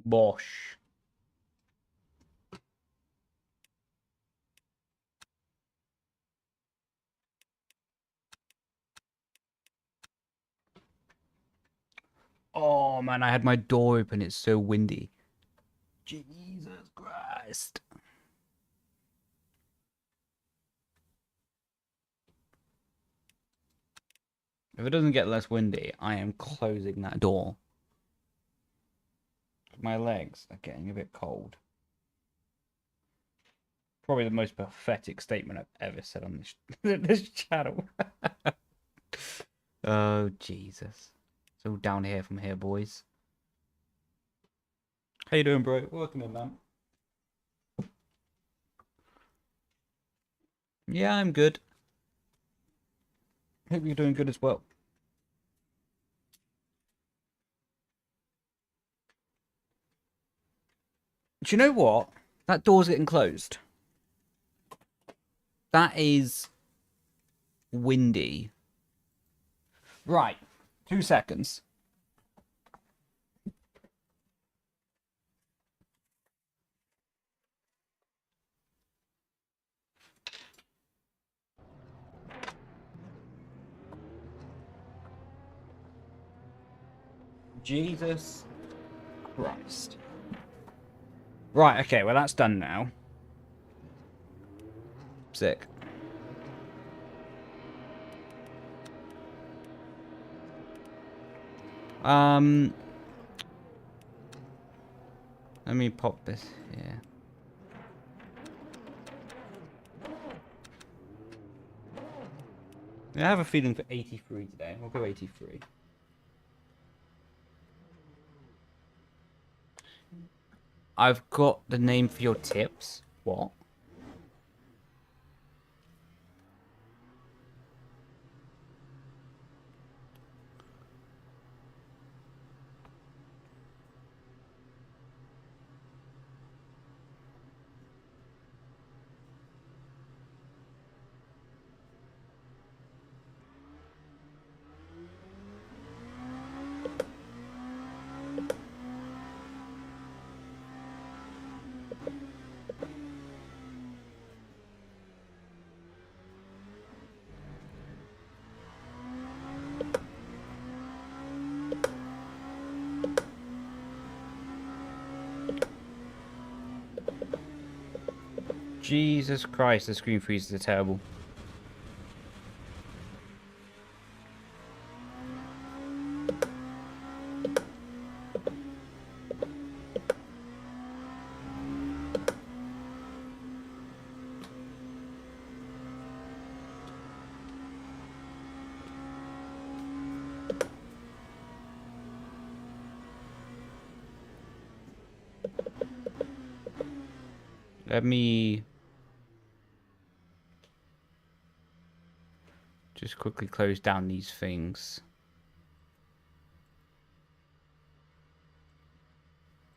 Bosh. Oh man, I had my door open. It's so windy. Jesus Christ. If it doesn't get less windy, I am closing that door. My legs are getting a bit cold. Probably the most pathetic statement I've ever said on this channel. Oh, Jesus. It's all down here from here, boys. How you doing, bro? Welcome in, man. Yeah, I'm good. Hope you're doing good as well. Do you know what? That door's getting closed. That is windy. Right. 2 seconds. Jesus Christ. Right, okay, well that's done now. Sick. Let me pop this here. I have a feeling for 83 today. We'll go 83. I've got the name for your tips. What? Jesus Christ, the screen freezes are terrible. Let me just quickly close down these things.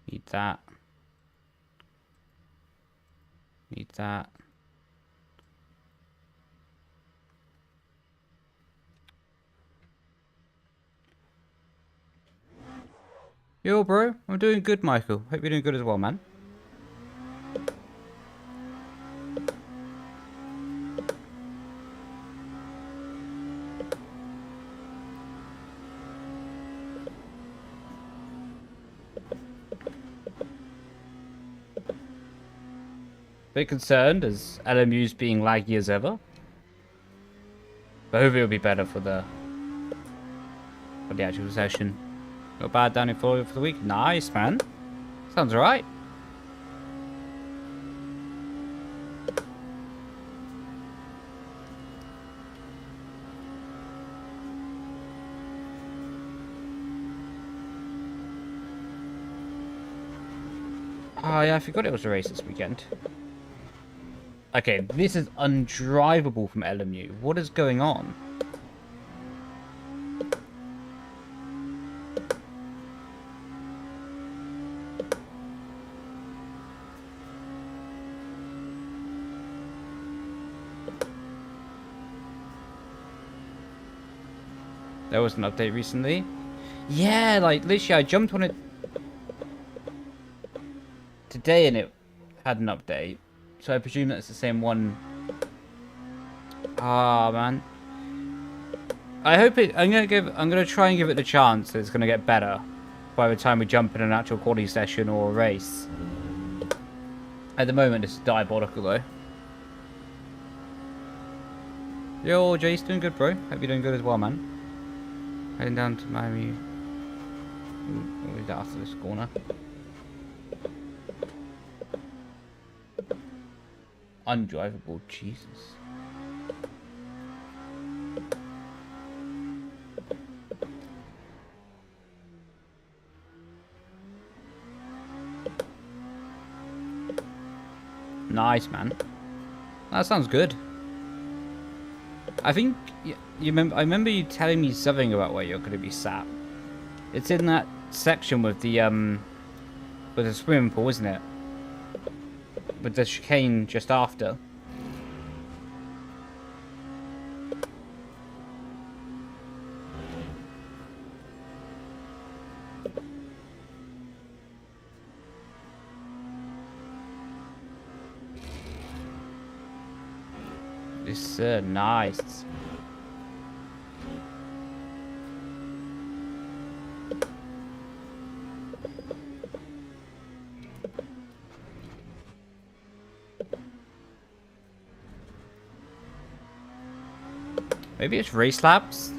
Need that. Need that. Yo, bro. I'm doing good, Michael. Hope you're doing good as well, man. Bit concerned as LMU's being laggy as ever. But hopefully it'll be better for the actual session. Not bad down in Florida for the week. Nice, man. Sounds alright. Oh yeah, I forgot it was a race this weekend. Okay, this is undrivable from LMU. What is going on? There was an update recently. Yeah, like literally I jumped on it. today and it had an update. So I presume that's the same one. Ah, man. I hope it. I'm gonna try and give it the chance that it's gonna get better by the time we jump in an actual quality session or a race. At the moment, it's diabolical though. Yo, Jace, doing good, bro. Hope you're doing good as well, man. Heading down to Miami. We'll do that after this corner. Undrivable, Jesus. Nice, man. That sounds good. I think I remember you telling me something about where you're going to be sat. It's in that section with the swimming pool, isn't it? With the chicane just after. This nice. Maybe it's race laps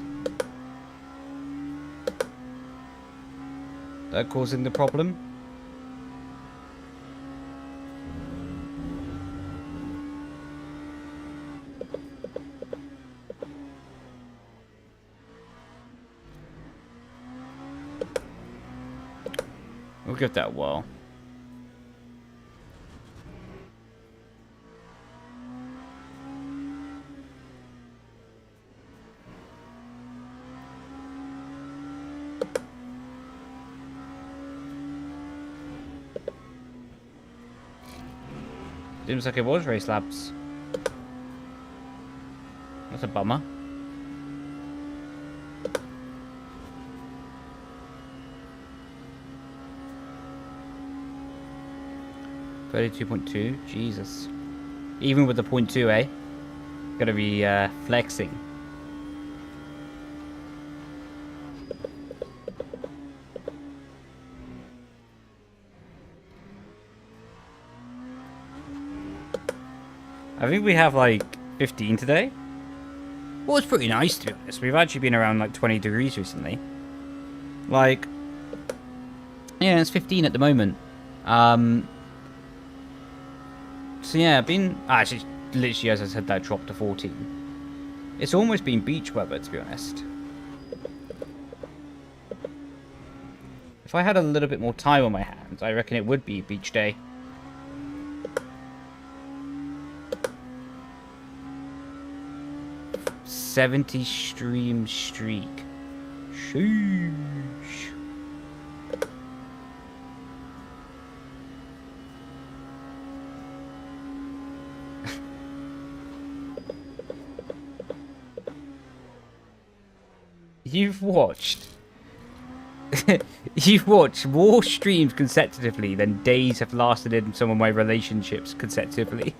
that are causing the problem. We'll give that a whirl. Seems like it was race laps. That's a bummer. $32.2, Jesus. Even with the 0.2, eh? Gotta be flexing. I think we have like 15 today. Well, it's pretty nice to be honest. We've actually been around like 20 degrees recently. Like, yeah, it's 15 at the moment. So yeah, actually, literally as I said, that dropped to 14. It's almost been beach weather, to be honest. If I had a little bit more time on my hands, I reckon it would be beach day. $70 stream streak. Sheesh. You've watched more streams consecutively than days have lasted in some of my relationships consecutively.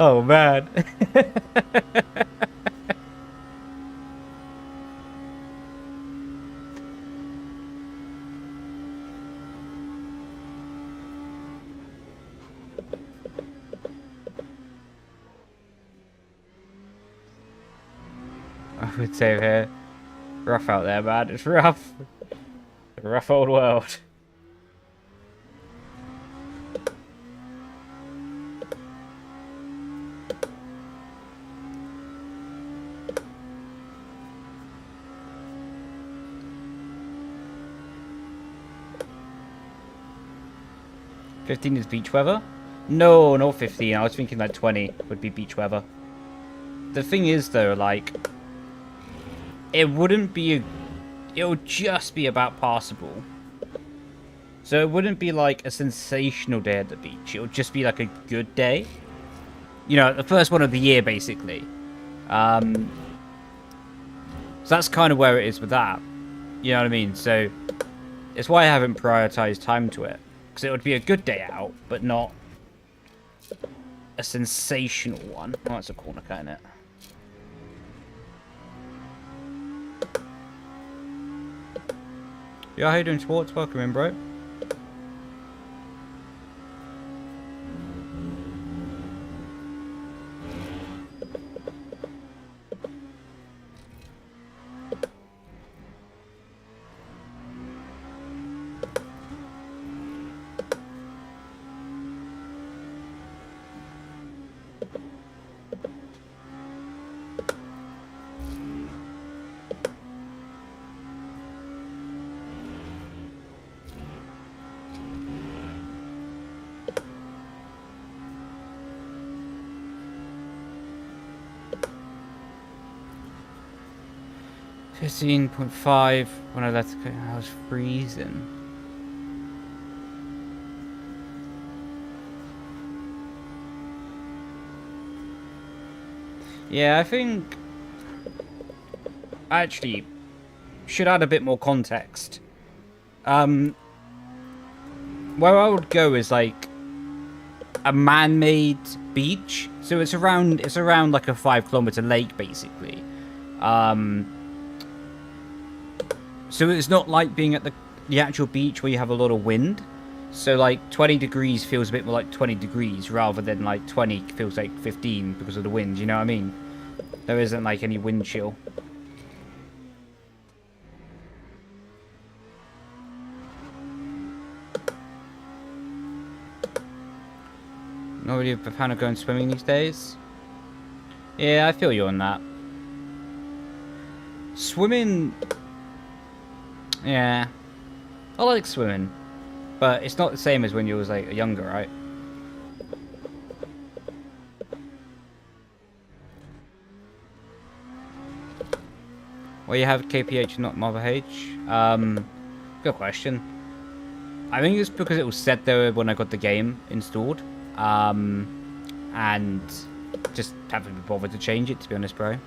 Oh man. I would say here, rough out there, man. It's rough. A rough old world. $15 is beach weather? No, not 15. I was thinking like 20 would be beach weather. The thing is, though, like, it wouldn't be it would just be about passable. So it wouldn't be like a sensational day at the beach. It would just be like a good day. You know, the first one of the year, basically. So that's kind of where it is with that. You know what I mean? So it's why I haven't prioritized time to it. Because it would be a good day out, but not a sensational one. Oh, that's a corner cut, isn't it? Yeah, how you doing, sports? Welcome in, bro. .5 when I left the I was freezing. Yeah, I think I actually should add a bit more context. Where I would go is like a man-made beach. So it's around like a 5-kilometer lake basically. So it's not like being at the actual beach where you have a lot of wind. So like 20 degrees feels a bit more like 20 degrees rather than like 20 feels like 15 because of the wind, you know what I mean? There isn't like any wind chill. Not really a fan of going swimming these days. Yeah, I feel you on that. Swimming... Yeah. I like swimming. But it's not the same as when you was like younger, right? Well, you have KPH, not Mother H. Good question. I think it's because it was set there when I got the game installed. And just haven't been bothered to change it, to be honest, bro. Do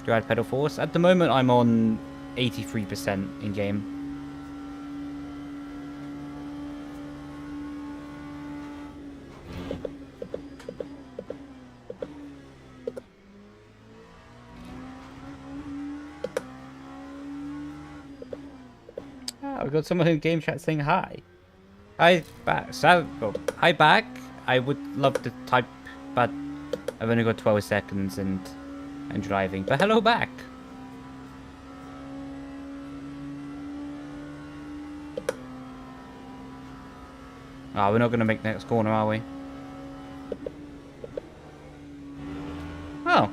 you add pedal force? At the moment, I'm on 83% in game. Oh, we've got someone in game chat saying hi. Hi back. So, well, hi back. I would love to type, but I've only got 12 seconds and I'm driving. But hello back. Oh, we're not going to make next corner, are we? Oh.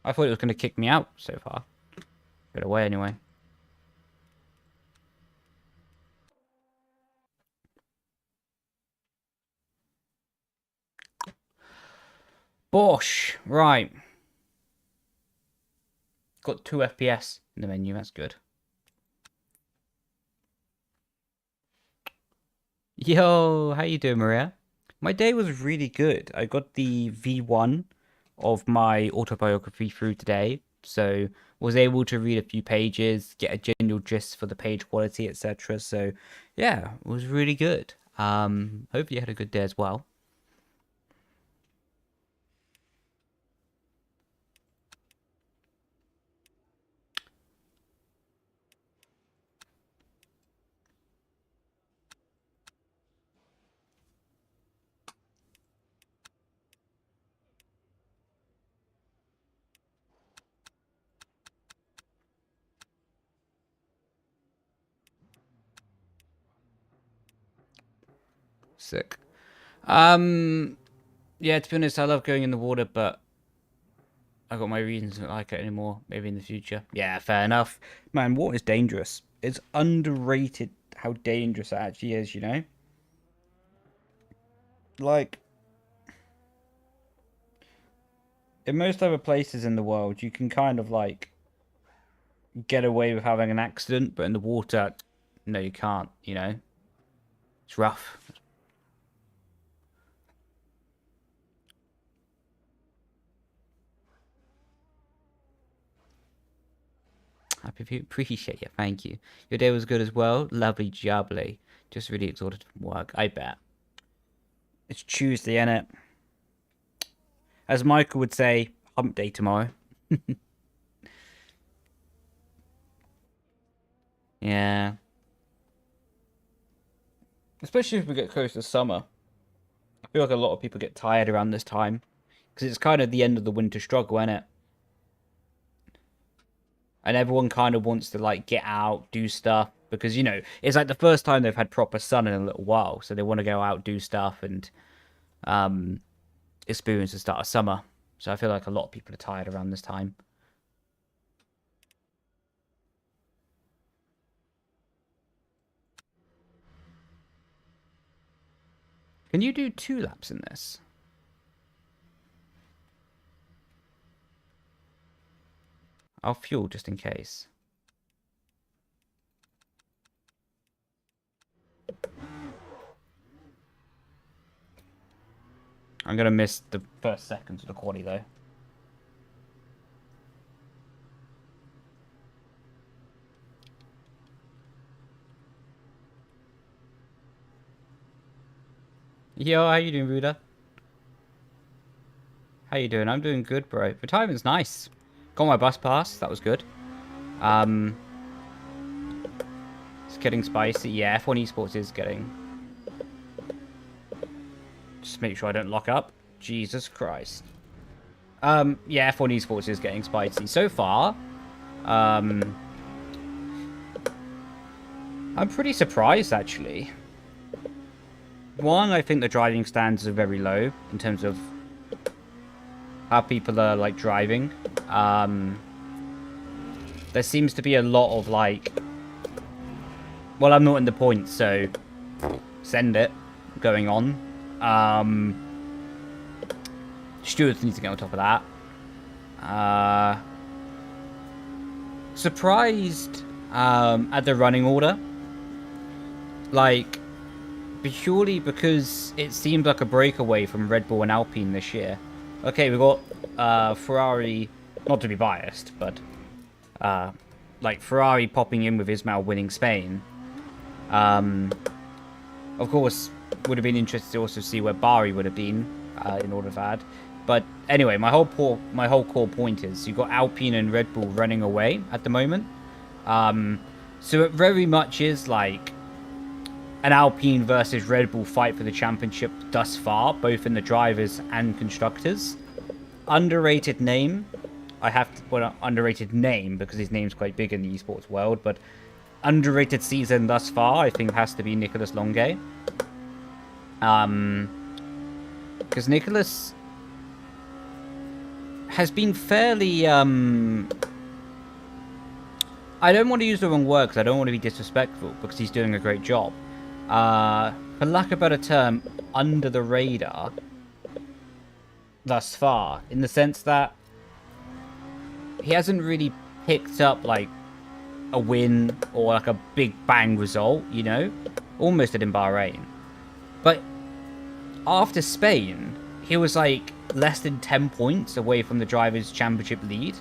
I thought it was going to kick me out so far. Get away anyway. Bosh. Right. Got 2 FPS in the menu. That's good. Yo, how you doing, Maria? My day was really good. I got the V1 of my autobiography through today, so was able to read a few pages, get a general gist for the page quality, etc. So yeah, it was really good. Hope you had a good day as well. Sick. Yeah, to be honest, I love going in the water, but I got my reasons to not like it anymore. Maybe in the future. Yeah, fair enough. Man, water is dangerous. It's underrated how dangerous it actually is, you know? Like, in most other places in the world, you can kind of like get away with having an accident, but in the water, no, you can't, you know? It's rough. Happy view. Appreciate you. Thank you. Your day was good as well. Lovely jubbly. Just really exhausted from work. I bet. It's Tuesday, innit? As Michael would say, hump day tomorrow. Yeah. Especially if we get close to summer. I feel like a lot of people get tired around this time. Because it's kind of the end of the winter struggle, isn't it? And everyone kind of wants to, like, get out, do stuff. Because, you know, it's like the first time they've had proper sun in a little while. So they want to go out, do stuff, and experience the start of summer. So I feel like a lot of people are tired around this time. Can you do 2 laps in this? I'll fuel just in case. I'm going to miss the first seconds of the quali, though. Yo, how you doing, Ruda? How you doing? I'm doing good, bro. The timing's nice. Got my bus pass. That was good. It's getting spicy. Yeah, F1 Esports is getting... Just make sure I don't lock up. Jesus Christ. Yeah, F1 Esports is getting spicy. So far, I'm pretty surprised, actually. One, I think the driving standards are very low in terms of how people are, like, driving. There seems to be a lot of, like... Well, I'm not in the points, so send it going on. Stewards need to get on top of that. Surprised at the running order. Like, purely because it seemed like a breakaway from Red Bull and Alpine this year. Okay, we got Ferrari, not to be biased, but like Ferrari popping in with Ismail winning Spain. Of course, would have been interested to also see where Bari would have been in order of add. But anyway, my whole core point is you've got Alpine and Red Bull running away at the moment. So it very much is like an Alpine versus Red Bull fight for the championship thus far, both in the drivers and constructors. Underrated name. I have to put an underrated name because his name's quite big in the esports world, but underrated season thus far, I think, has to be Nicolas Longuet. Because Nicolas has been fairly, I don't want to use the wrong word because I don't want to be disrespectful because he's doing a great job. For lack of a better term, under the radar thus far, in the sense that he hasn't really picked up, like, a win or, like, a big bang result, you know? Almost did in Bahrain. But after Spain, he was, like, less than 10 points away from the Drivers' Championship lead.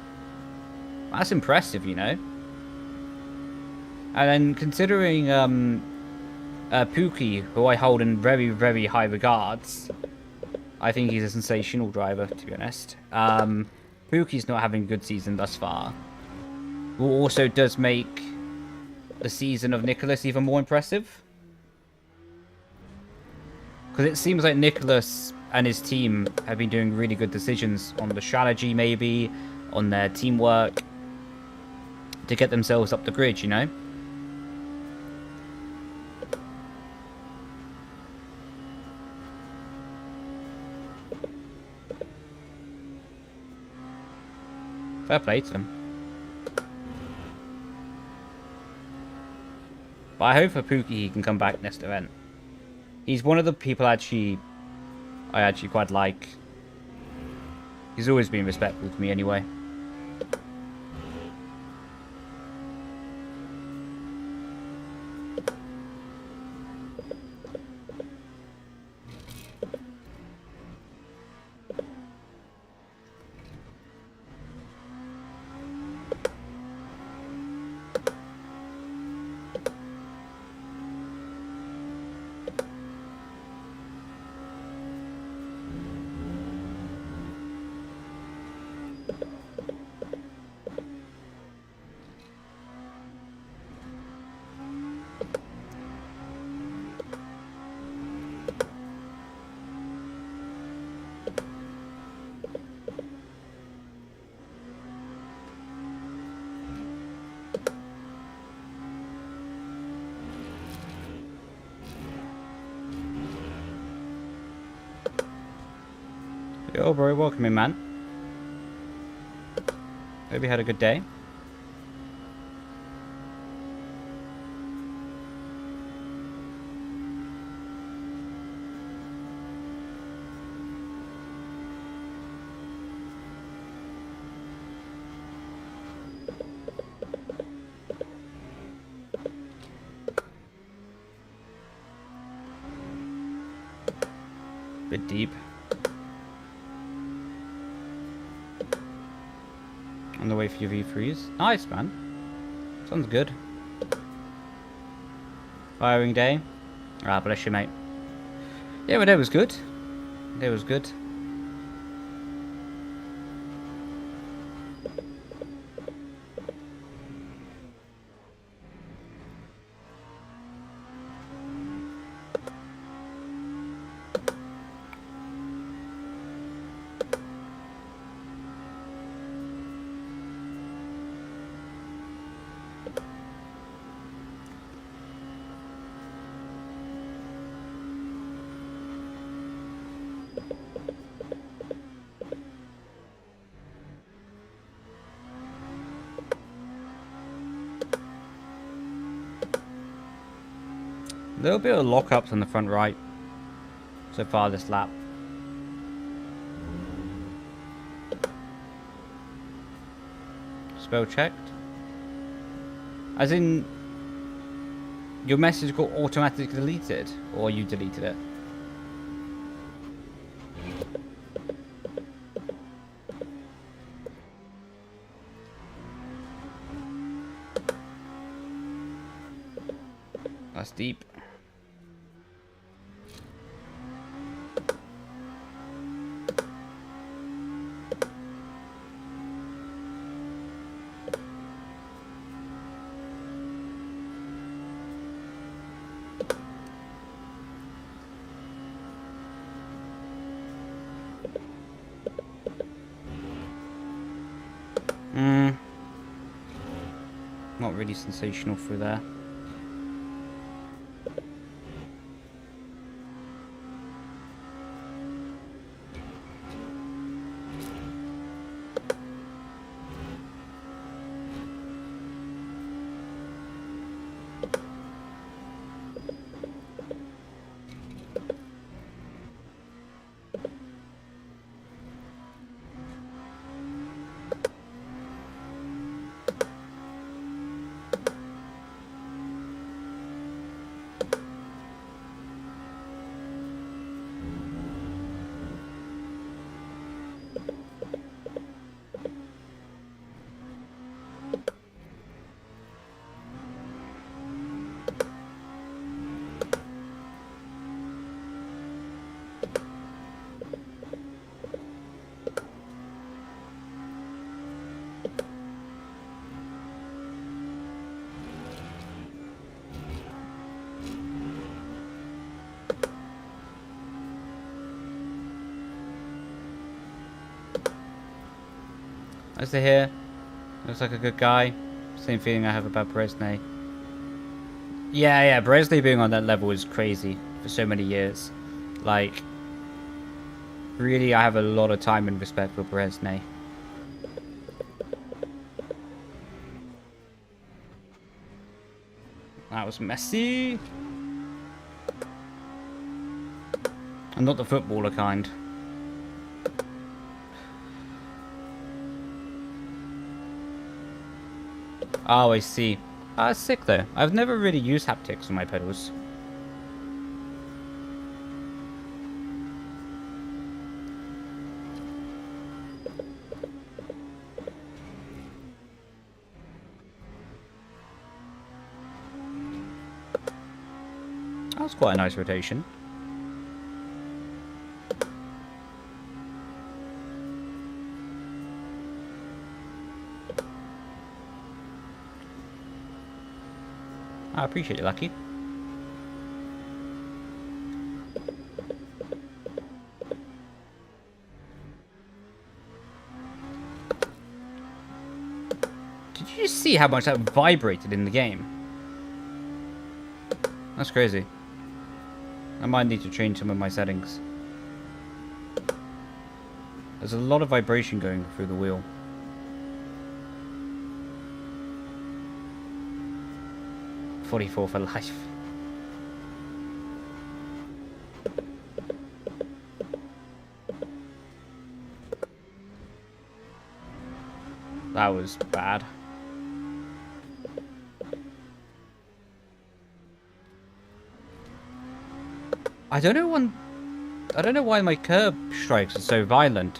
That's impressive, you know? And then considering Pookie, who I hold in very, very high regards, I think he's a sensational driver, to be honest. Pookie's not having a good season thus far. Who also does make the season of Nicolas even more impressive. Because it seems like Nicolas and his team have been doing really good decisions on the strategy, maybe, on their teamwork, to get themselves up the grid, you know? Fair play to them. But I hope for Pookie he can come back next event. He's one of the people I actually quite like. He's always been respectful to me anyway. Yo, bro, welcome in, man. Hope you had a good day. Bit deep. On the way for your V3s. Nice, man. Sounds good. Firing day. Ah, bless you, mate. Yeah, my day was good. Day was good. A little bit of lockups on the front right so far this lap. Spell checked. As in, your message got automatically deleted, or you deleted it? That's deep. Not really sensational through there. Nice to hear. Looks like a good guy. Same feeling I have about Bresnay. Yeah, Bresnay being on that level is crazy for so many years. Like, really, I have a lot of time and respect for Bresnay. That was messy. I'm not the footballer kind. Oh, I see. Sick though. I've never really used haptics on my pedals. That was quite a nice rotation. I appreciate it, Lucky. Did you see how much that vibrated in the game? That's crazy. I might need to change some of my settings. There's a lot of vibration going through the wheel. $44 for life. That was bad. I don't know why my curb strikes are so violent.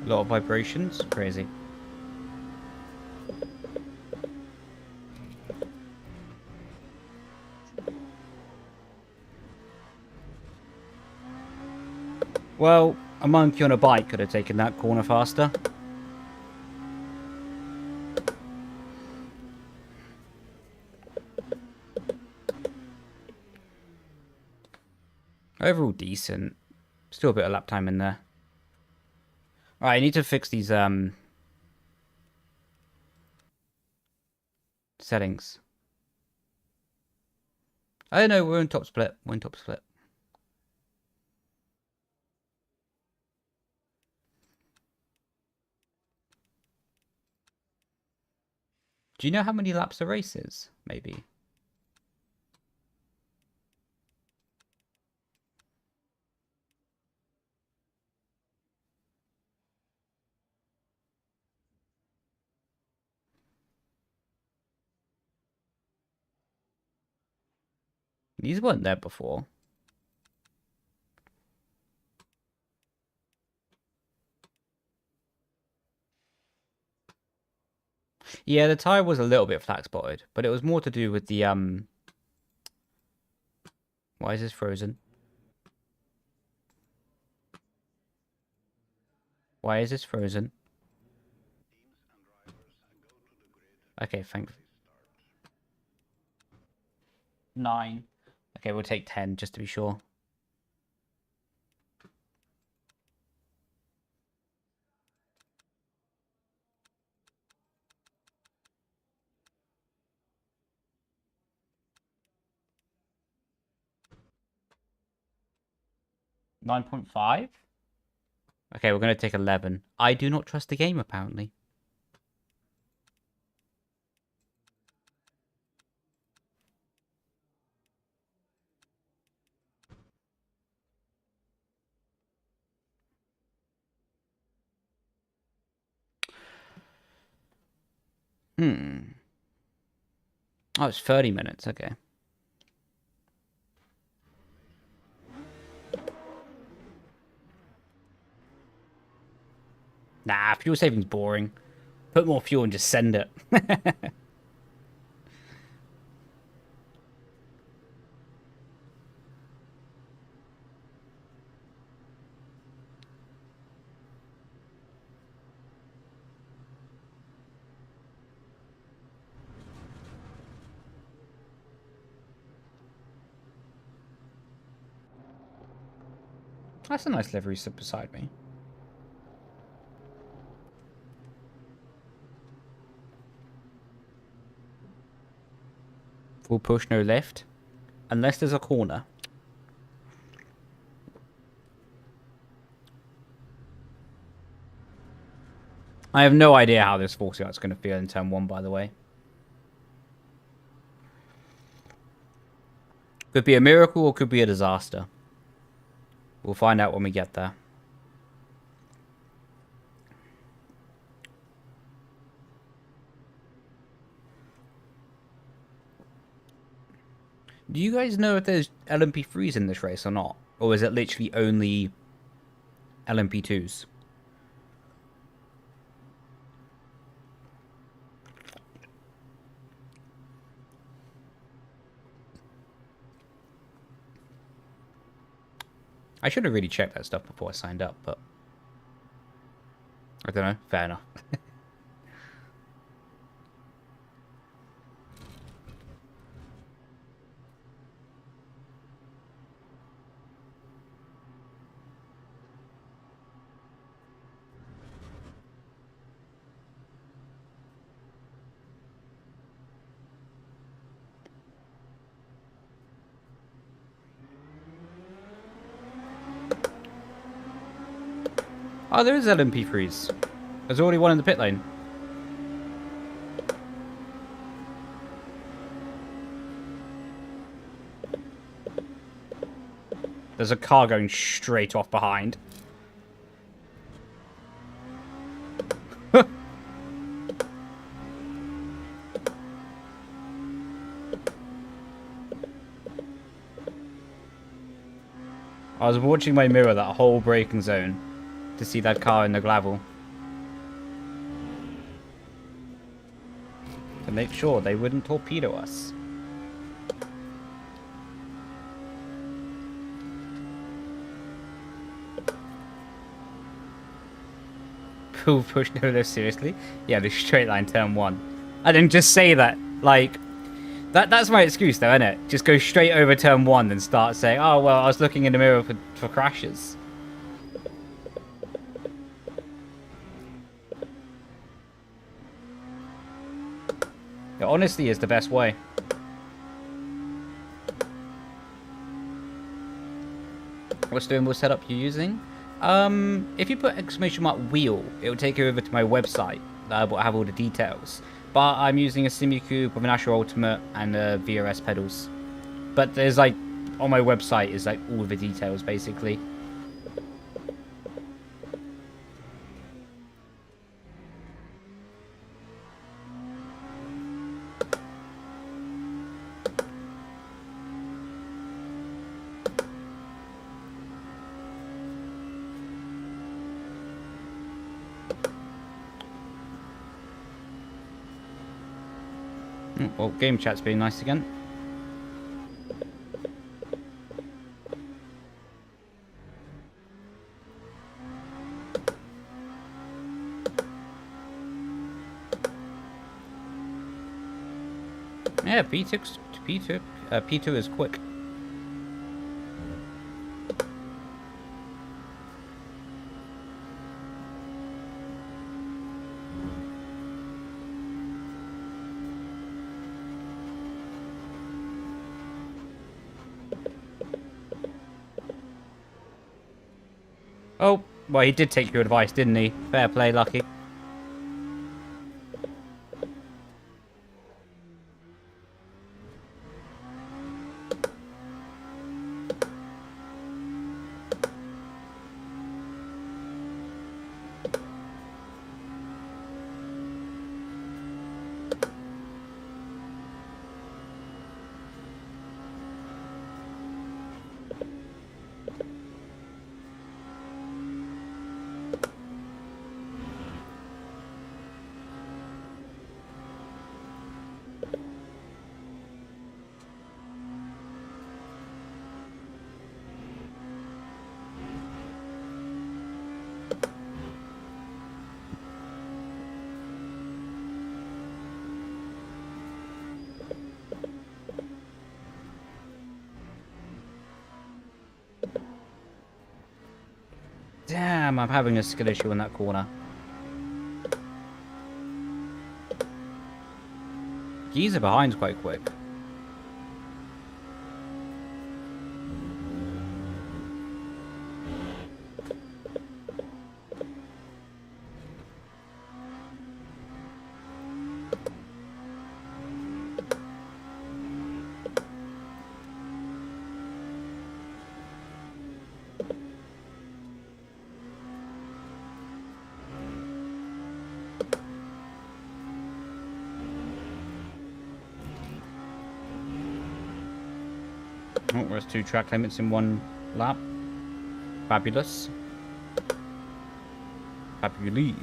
A lot of vibrations. Crazy. Well, a monkey on a bike could have taken that corner faster. Overall decent. Still a bit of lap time in there. Alright, I need to fix these settings. Oh no, we're in top split. We're in top split. Do you know how many laps a race is? Maybe. These weren't there before. Yeah, the tire was a little bit flat spotted, but it was more to do with the Why is this frozen? Why is this frozen? Okay, thank. 9. Okay, we'll take 10 just to be sure. $9.5? Okay, we're going to take 11. I do not trust the game, apparently. Oh, it's 30 minutes. Okay. Nah, fuel saving's boring. Put more fuel and just send it. That's a nice livery sit beside me. Full push, no lift. Unless there's a corner. I have no idea how this force out's going to feel in turn 1, by the way. Could be a miracle or could be a disaster. We'll find out when we get there. Do you guys know if there's LMP3s in this race or not? Or is it literally only LMP2s? I should have really checked that stuff before I signed up, but I don't know. Fair enough. Oh, there is LMP3s. There's already one in the pit lane. There's a car going straight off behind. I was watching my mirror that whole braking zone to see that car in the gravel. To make sure they wouldn't torpedo us. Cool push, no, seriously? Yeah, the straight line turn 1. I didn't just say that, like... That's my excuse though, isn't it? Just go straight over turn 1 and start saying, oh, well, I was looking in the mirror for crashes. Yeah, honesty is the best way. What steering wheel setup you're using? If you put exclamation mark wheel, it will take you over to my website. That will have all the details. But I'm using a Simucube with an Ascher Ultimate and VRS Pedals. But there's like, on my website is like all the details basically. Well, game chat's being nice again. Yeah, P2 is quick. Oh, well, he did take your advice, didn't he? Fair play, Lucky. Damn, I'm having a skill issue in that corner. Geezer behind's quite quick. Oh, there's 2 track limits in 1 lap. Fabulous. Fabulous.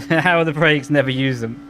How are the brakes? Never use them.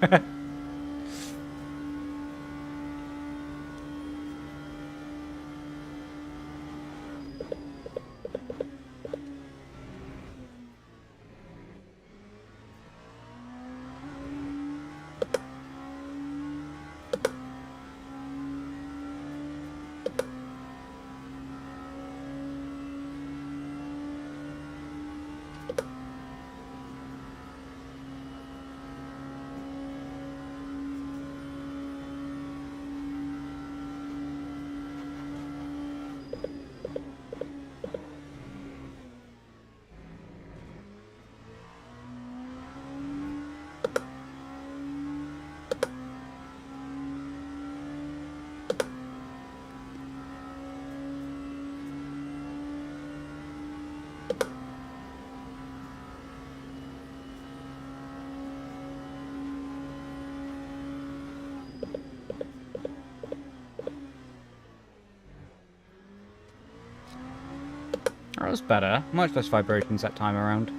was better. Much less vibrations that time around.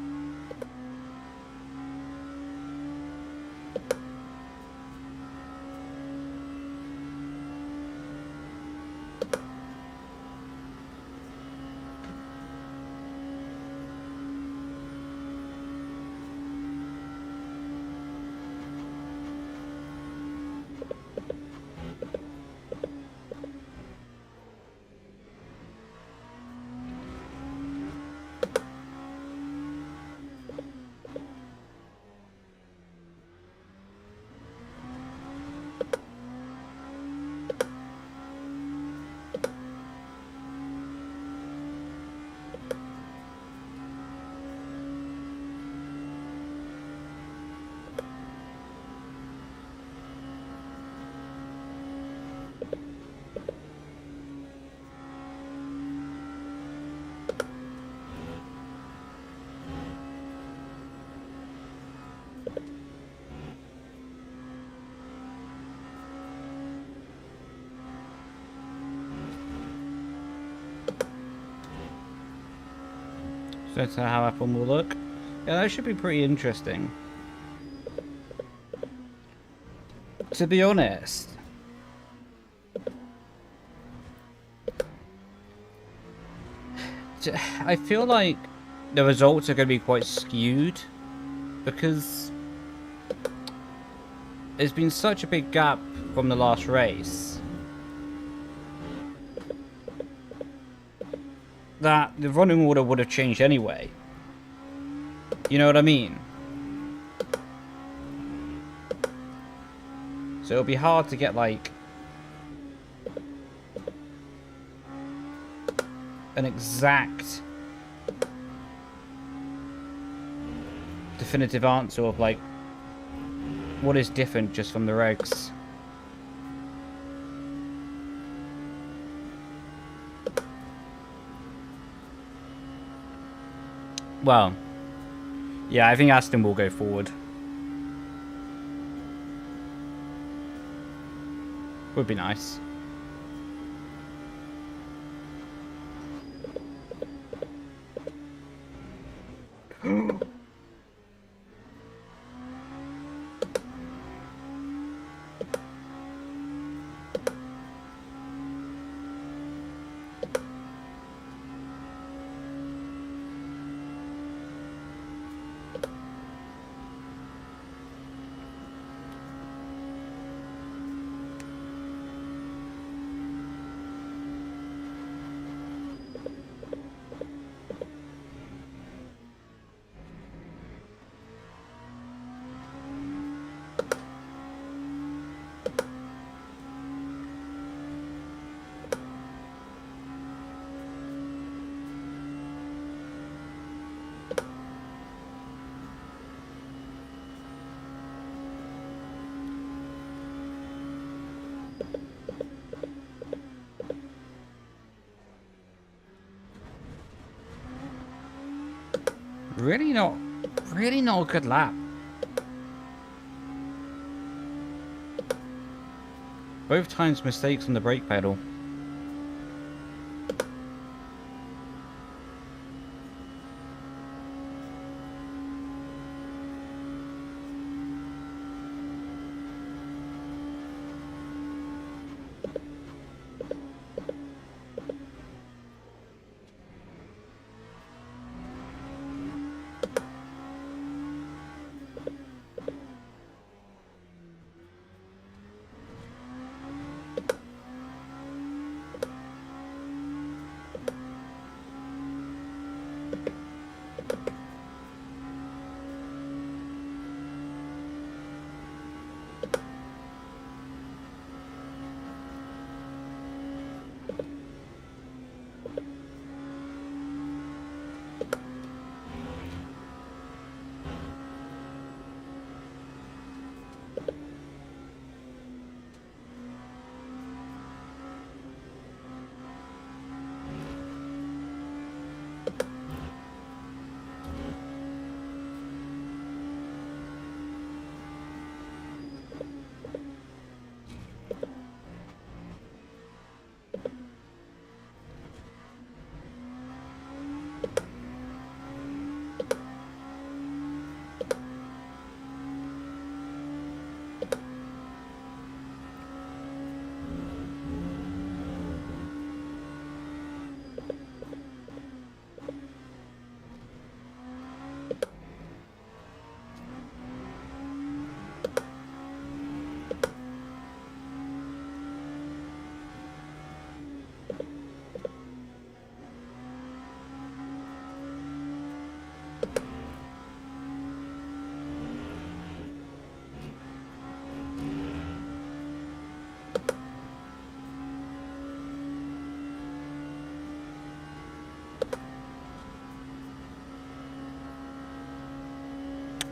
So that's how that one will look. Yeah, that should be pretty interesting. To be honest, I feel like the results are going to be quite skewed because there's been such a big gap from the last race that the running order would have changed anyway. You know what I mean? So it'll be hard to get like an exact definitive answer of like what is different just from the regs. Well, yeah, I think Aston will go forward. Would be nice. Really not a good lap. Both times mistakes on the brake pedal.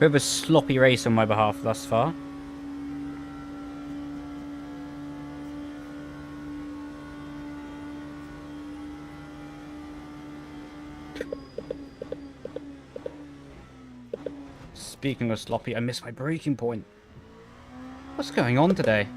Bit of a sloppy race on my behalf thus far. Speaking of sloppy, I missed my braking point. What's going on today?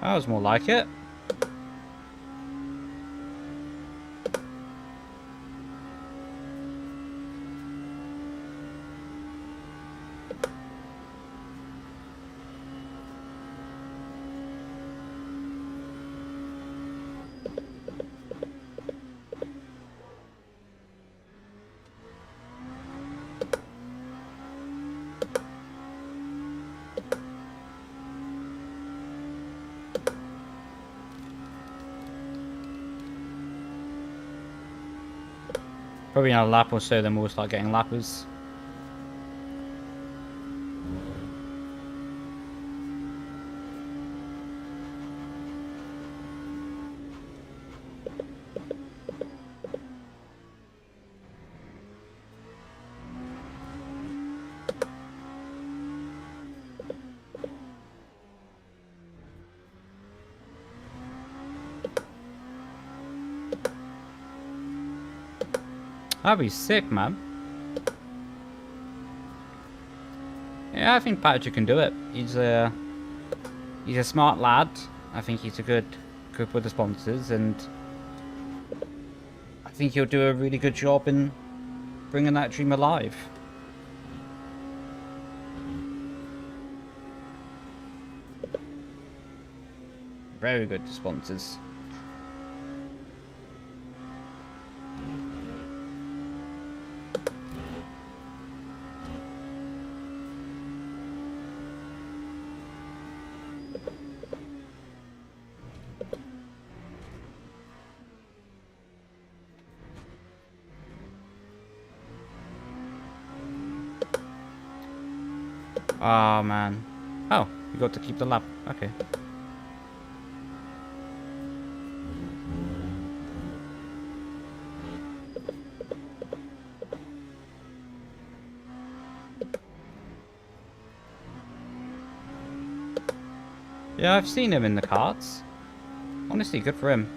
That was more like it. Probably in a lap or so, then we'll start getting lappers. That'd be sick, man. Yeah, I think Patrick can do it. He's a smart lad. I think he's a good with the sponsors, and I think he'll do a really good job in bringing that dream alive. Very good sponsors. Oh man. Oh, you got to keep the lap. Okay. Yeah, I've seen him in the karts. Honestly, good for him.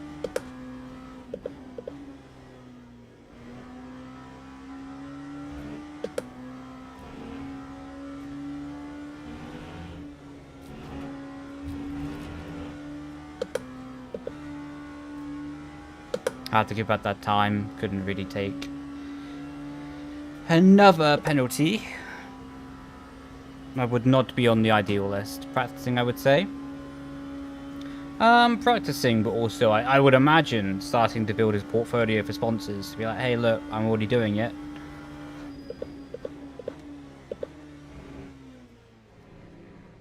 I had to give out that time. Couldn't really take another penalty. I would not be on the ideal list. Practicing, I would say. Practicing, but also I would imagine starting to build his portfolio for sponsors. To be like, hey, look, I'm already doing it.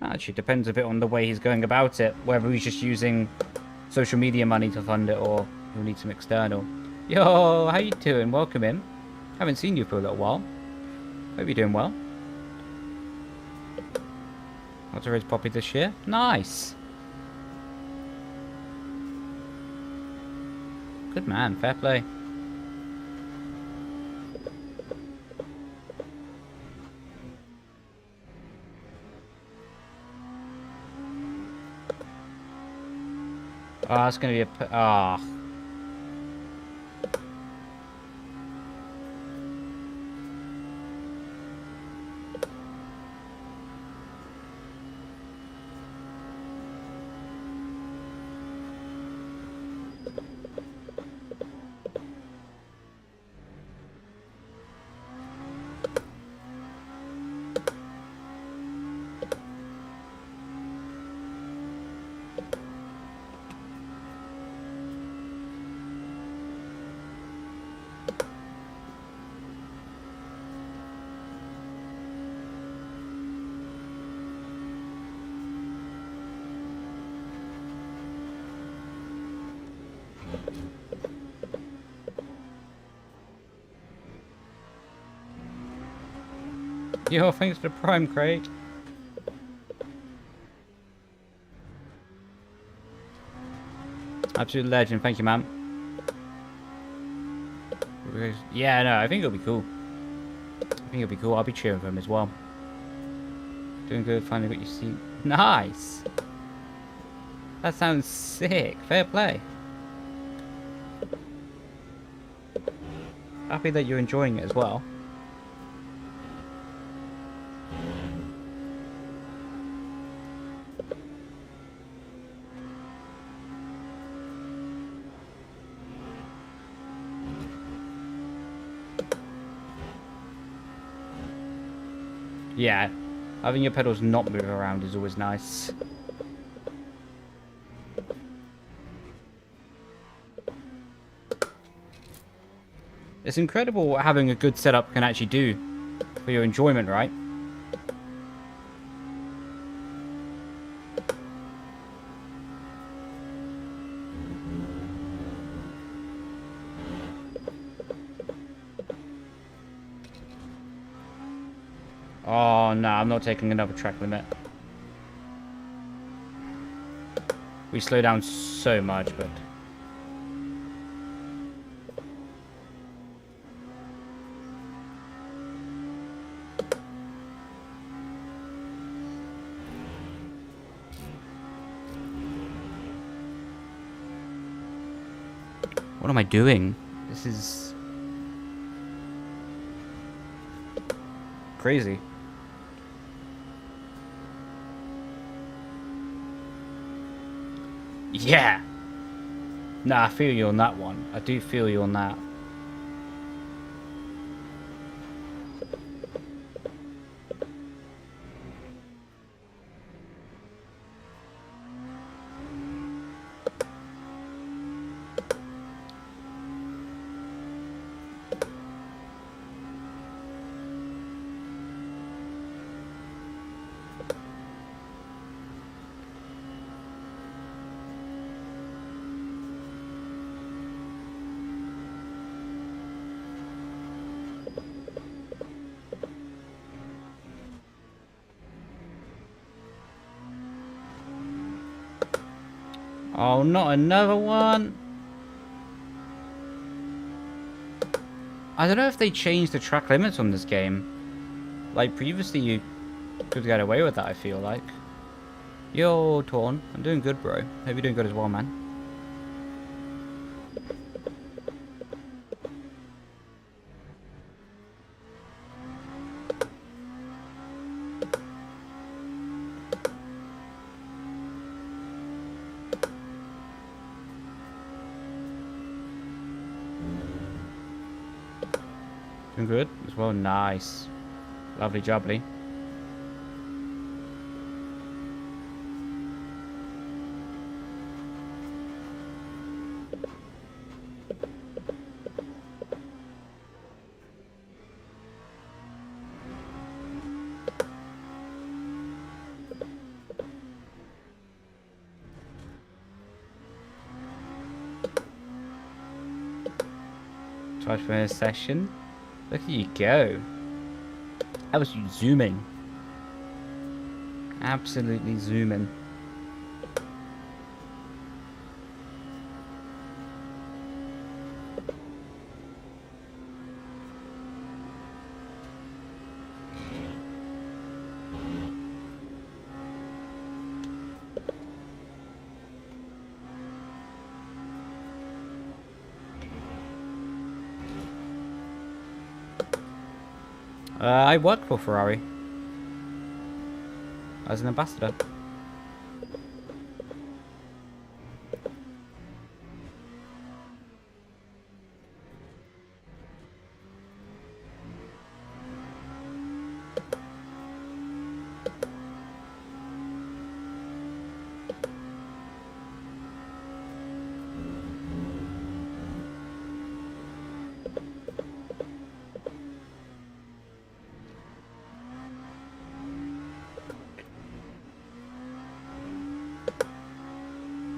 Actually, depends a bit on the way he's going about it. Whether he's just using social media money to fund it, or he'll need some external. Yo, how you doing? Welcome in. Haven't seen you for a little while. Hope you're doing well. What's a race poppy this year? Nice. Good man, fair play. Oh, that's gonna be a... Ah. Oh. Yo, thanks for the Prime, Craig. Absolute legend. Thank you, man. Yeah, no, I think it'll be cool. I'll be cheering for him as well. Doing good. Finally got your seat. Nice. That sounds sick. Fair play. Happy that you're enjoying it as well. Yeah, having your pedals not move around is always nice. It's incredible what having a good setup can actually do for your enjoyment, right? Oh, no, I'm not taking another track limit. We slow down so much, but... What am I doing? This is... crazy. Yeah! Nah, I feel you on that one. I do feel you on that. Oh, not another one. I don't know if they changed the track limits on this game. Like, previously you could get away with that, I feel like. Yo, Torn. I'm doing good, bro. Hope you're doing good as well, man. Doing good as well. Nice. Lovely jubbly. Twice per session. Look at you go. How was you zooming? Absolutely zooming. I work for Ferrari as an ambassador.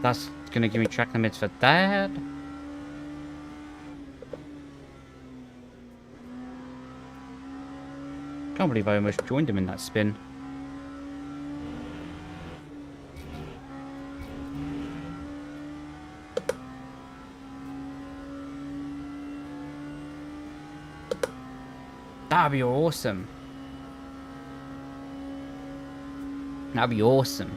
That's gonna give me track limits for that. Can't believe I almost joined him in that spin. That'd be awesome. That'd be awesome.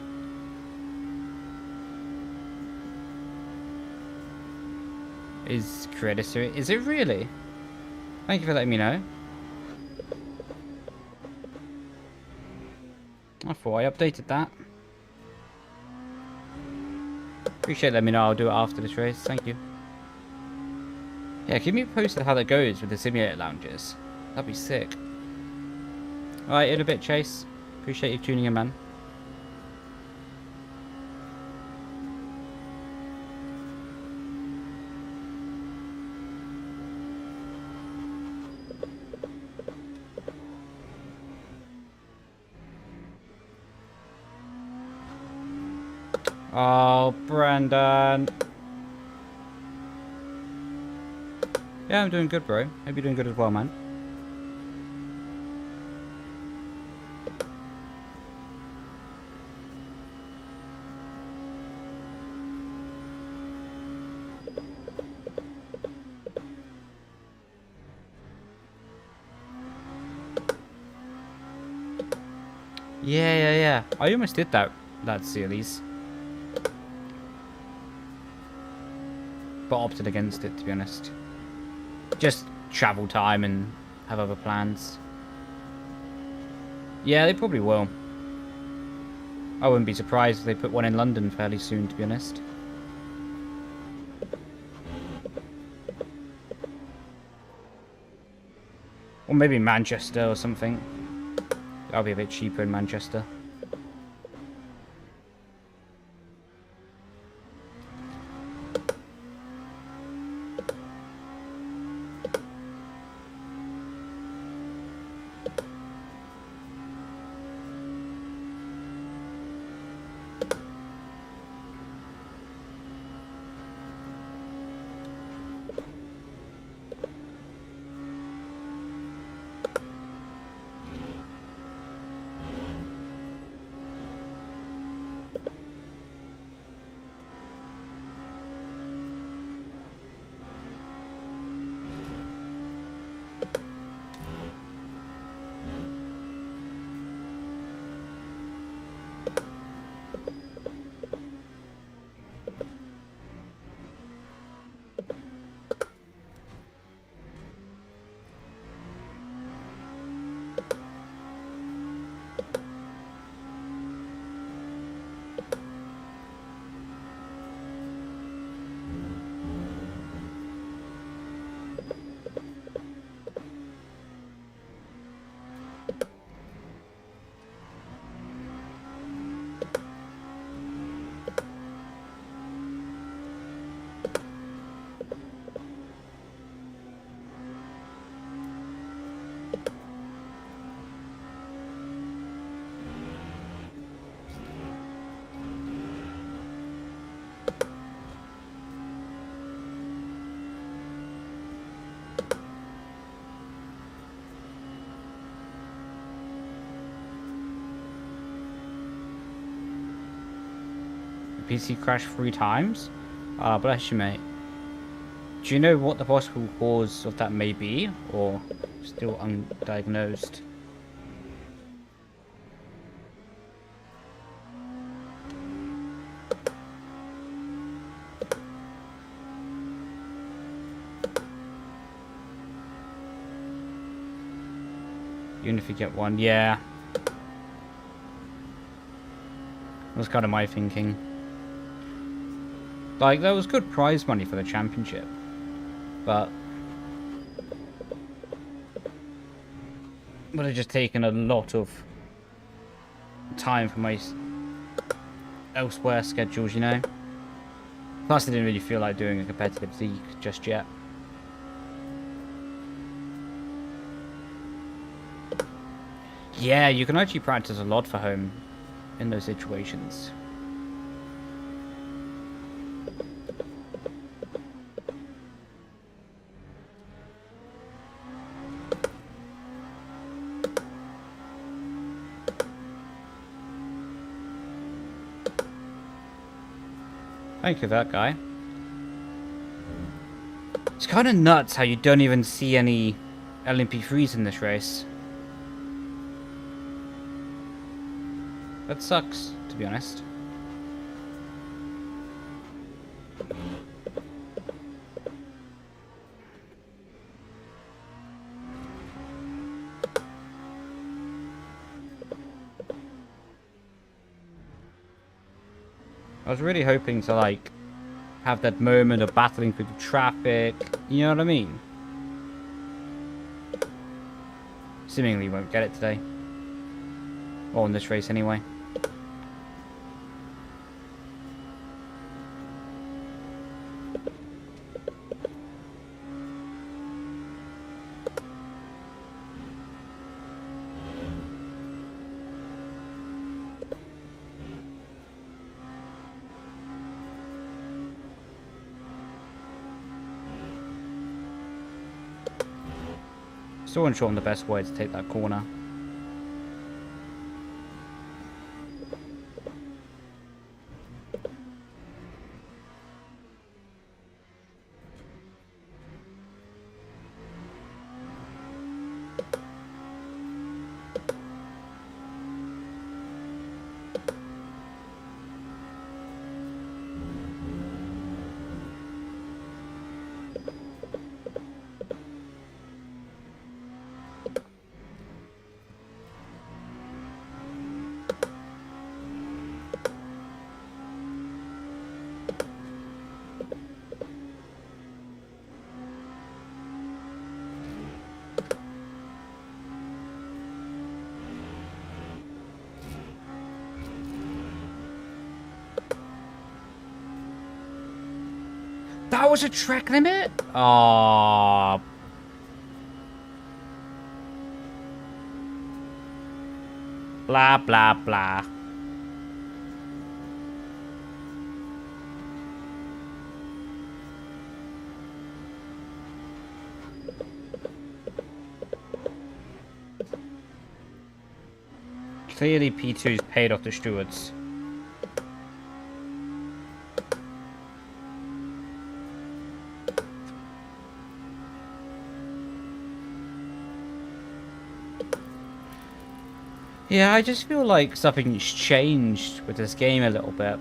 Is creator series? Is it really? Thank you for letting me know. I thought I updated that. Appreciate letting me know. I'll do it after this race. Thank you. Yeah, keep me posted how that goes with the simulator lounges. That'd be sick. Alright, in a bit, Chase. Appreciate you tuning in, man. Oh, Brendon. Yeah, I'm doing good, bro. Hope you're doing good as well, man. Yeah. I almost did that series. But opted against it, to be honest. Just travel time and have other plans. Yeah, they probably will. I wouldn't be surprised if they put one in London fairly soon, to be honest. Or maybe Manchester or something. That'll be a bit cheaper in Manchester. PC crashed 3 times? Ah, bless you, mate. Do you know what the possible cause of that may be? Or still undiagnosed? Even if you get one, yeah. That was kind of my thinking. Like, there was good prize money for the championship, but would have just taken a lot of time from my elsewhere schedules, you know? Plus, I didn't really feel like doing a competitive league just yet. Yeah, you can actually practice a lot for home in those situations. Thank you for that, guy. It's kind of nuts how you don't even see any LMP3s in this race. That sucks, to be honest. I was really hoping to, like, have that moment of battling through the traffic. You know what I mean? Seemingly won't get it today. Or in this race, anyway. Still unsure on the best way to take that corner. That was a track limit? Aww. Blah, blah, blah. Clearly P2's paid off the stewards. Yeah, I just feel like something's changed with this game a little bit.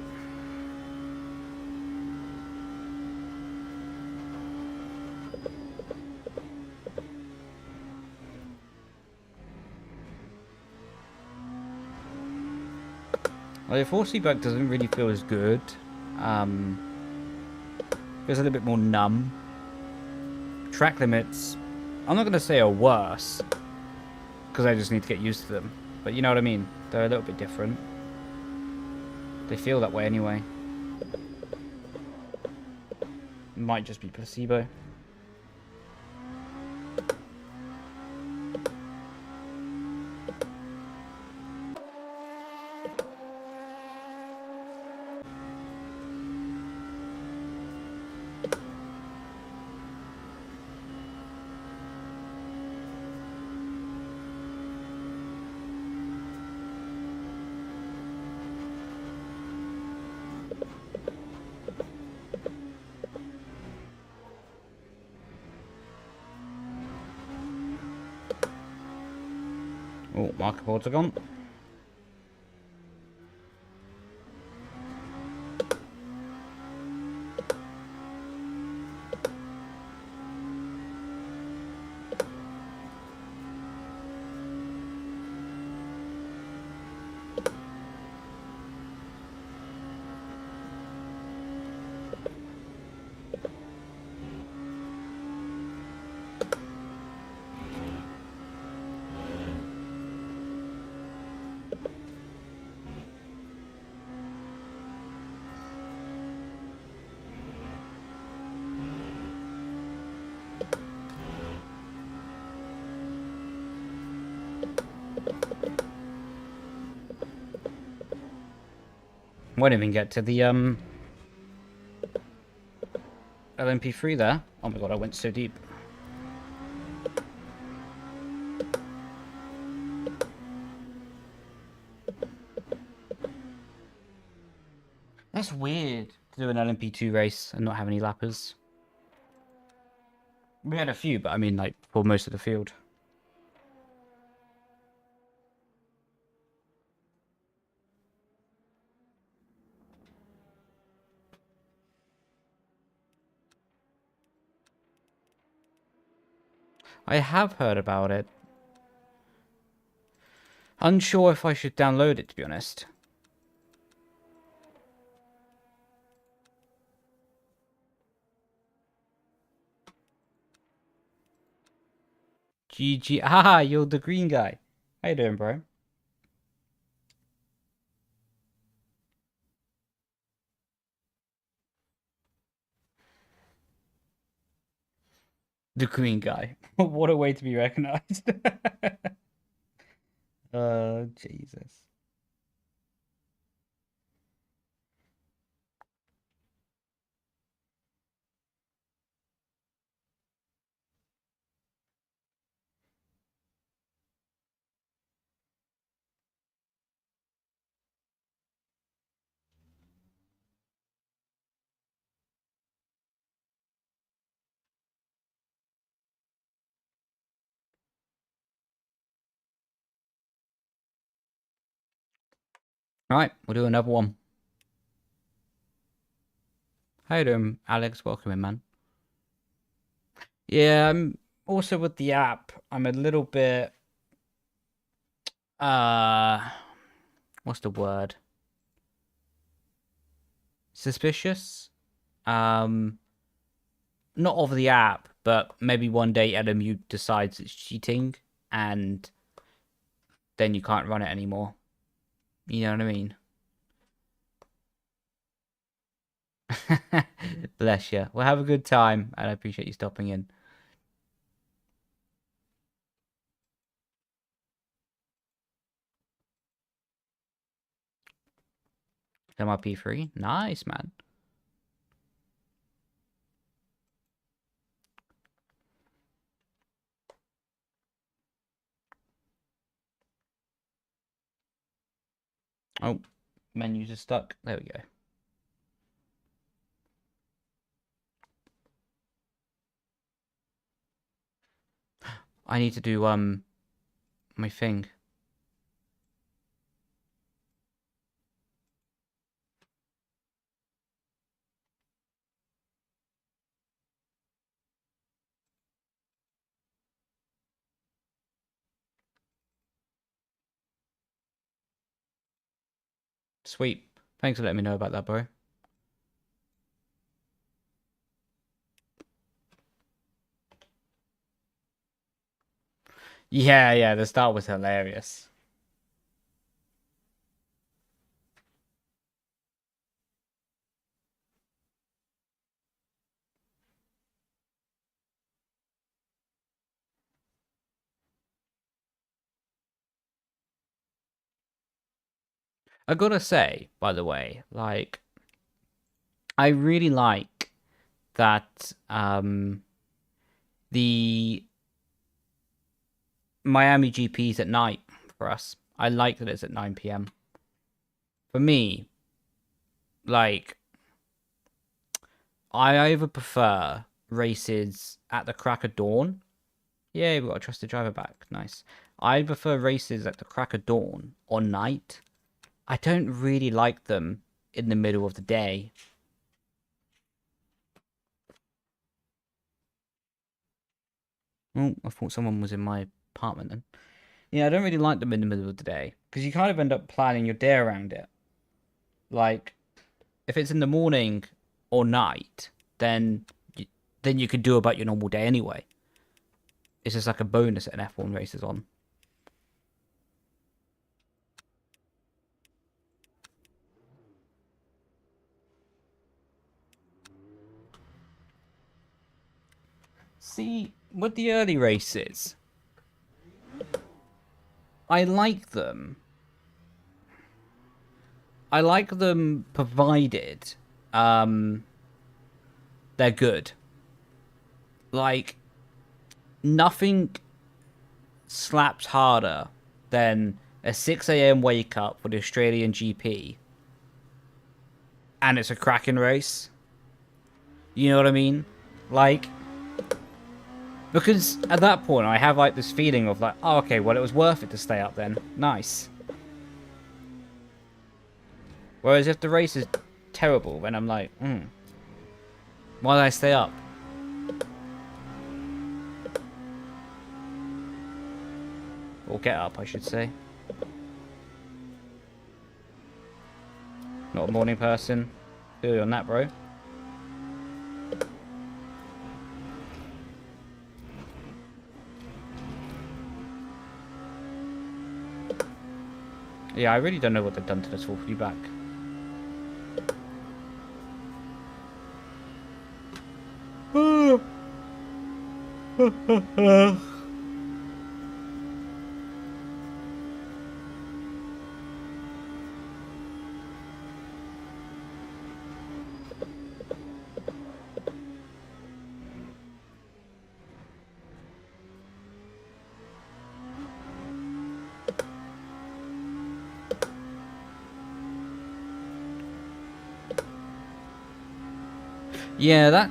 Like, the force feedback doesn't really feel as good. Feels a little bit more numb. Track limits, I'm not going to say are worse, because I just need to get used to them. But you know what I mean? They're a little bit different. They feel that way anyway. Might just be placebo. Oh, marker boards are gone. Won't even get to the LMP3 there. Oh my god, I went so deep. That's weird to do an LMP2 race and not have any lappers. We had a few, but I mean, like, for most of the field. I have heard about it. Unsure if I should download it, to be honest. GG. Ah, you're the green guy. How you doing, bro? The green guy. What a way to be recognized. Oh, Jesus. Alright, we'll do another one. How you doing, Alex? Welcome in, man. Yeah, I'm also with the app. I'm a little bit... What's the word? Suspicious? Not of the app, but maybe one day LMU decides it's cheating, and then you can't run it anymore. You know what I mean? Bless you. Well, have a good time, and I appreciate you stopping in. MRP3. Nice, man. Oh, menus are stuck. There we go. I need to do my thing. Sweet. Thanks for letting me know about that, bro. Yeah, the start was hilarious. I gotta say, by the way, like, I really like that the Miami GP's at night for us. I like that it's at 9 p.m. For me, like, I either prefer races at the crack of dawn. Yeah, we got a trusted driver back. Nice. I prefer races at the crack of dawn or night. I don't really like them in the middle of the day. Oh, I thought someone was in my apartment then. Yeah, I don't really like them in the middle of the day because you kind of end up planning your day around it. Like, if it's in the morning or night, then you could do about your normal day anyway. It's just like a bonus that an F1 race is on. See, with the early races, I like them. I like them provided they're good. Like, nothing slaps harder than a 6 a.m. wake up for the Australian GP and it's a cracking race. You know what I mean? Like, because at that point I have like this feeling of like, oh, okay, well it was worth it to stay up then. Nice. Whereas if the race is terrible, then I'm like, why did I stay up? Or get up, I should say. Not a morning person. Feel you on that, bro. Yeah, I really don't know what they've done to this full feedback. Yeah, that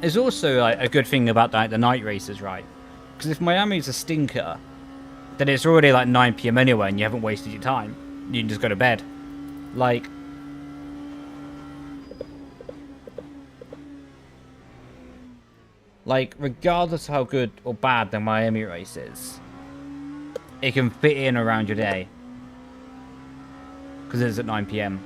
is also like a good thing about like the night races, right? Because if Miami's a stinker, then it's already like 9 PM anyway, and you haven't wasted your time. You can just go to bed. Like, regardless of how good or bad the Miami race is, it can fit in around your day. Because it's at 9 PM.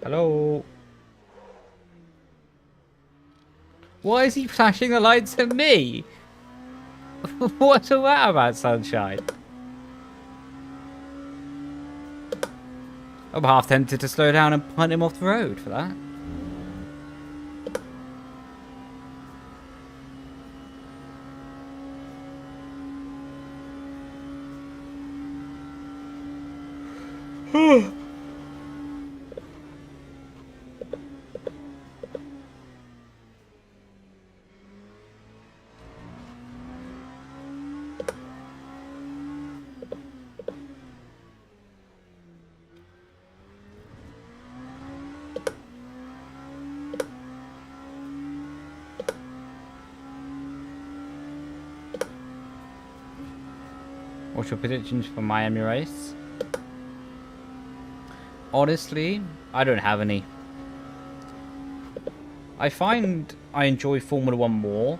Hello? Why is he flashing the lights at me? What's all that about, sunshine? I'm half tempted to slow down and punt him off the road for that. What's your predictions for Miami race? Honestly, I don't have any. I find I enjoy Formula 1 more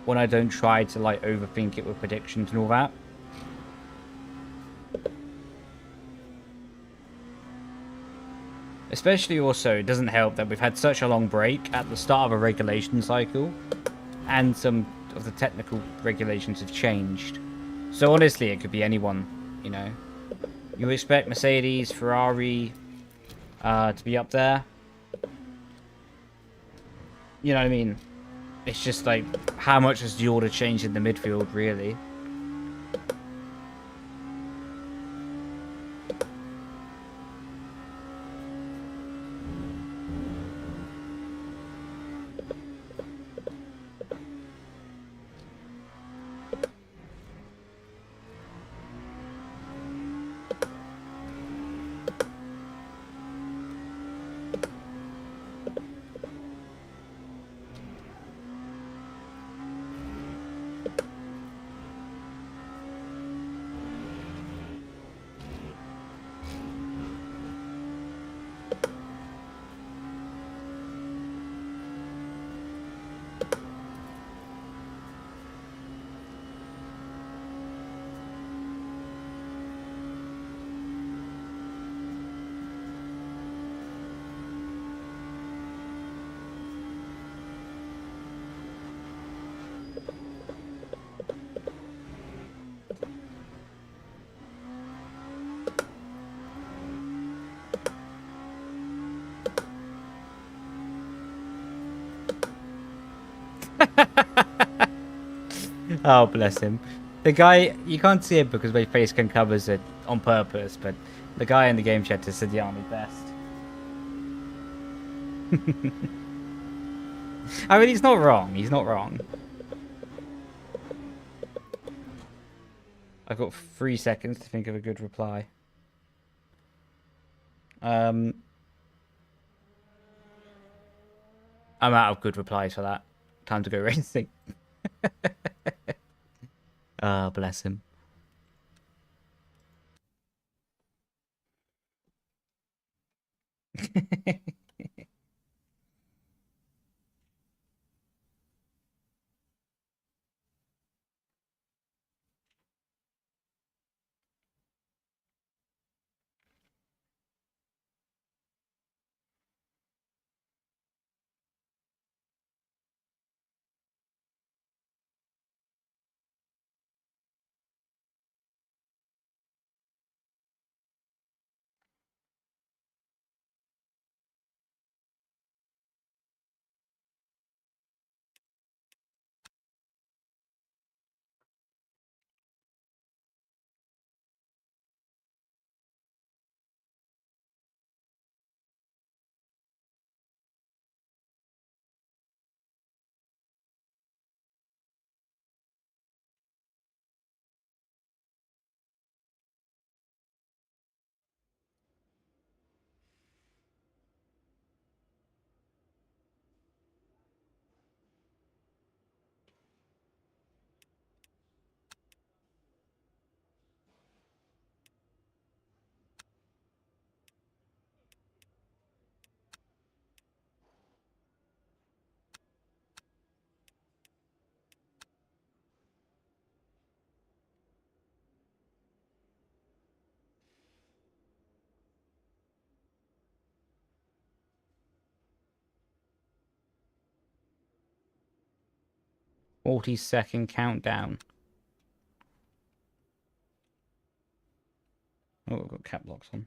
when I don't try to like overthink it with predictions and all that. Especially also, it doesn't help that we've had such a long break at the start of a regulation cycle, and some of the technical regulations have changed. So honestly, it could be anyone, you know. You expect Mercedes, Ferrari to be up there. You know what I mean? It's just like, how much has the order changed in the midfield, really? Oh, bless him. The guy, you can't see it because my face can covers it on purpose, but the guy in the game chat just said the army best. I mean, he's not wrong. He's not wrong. I've got 3 seconds to think of a good reply. I'm out of good replies for that. Time to go racing. Ah, bless him. "40-second countdown." Oh, I've got cap locks on.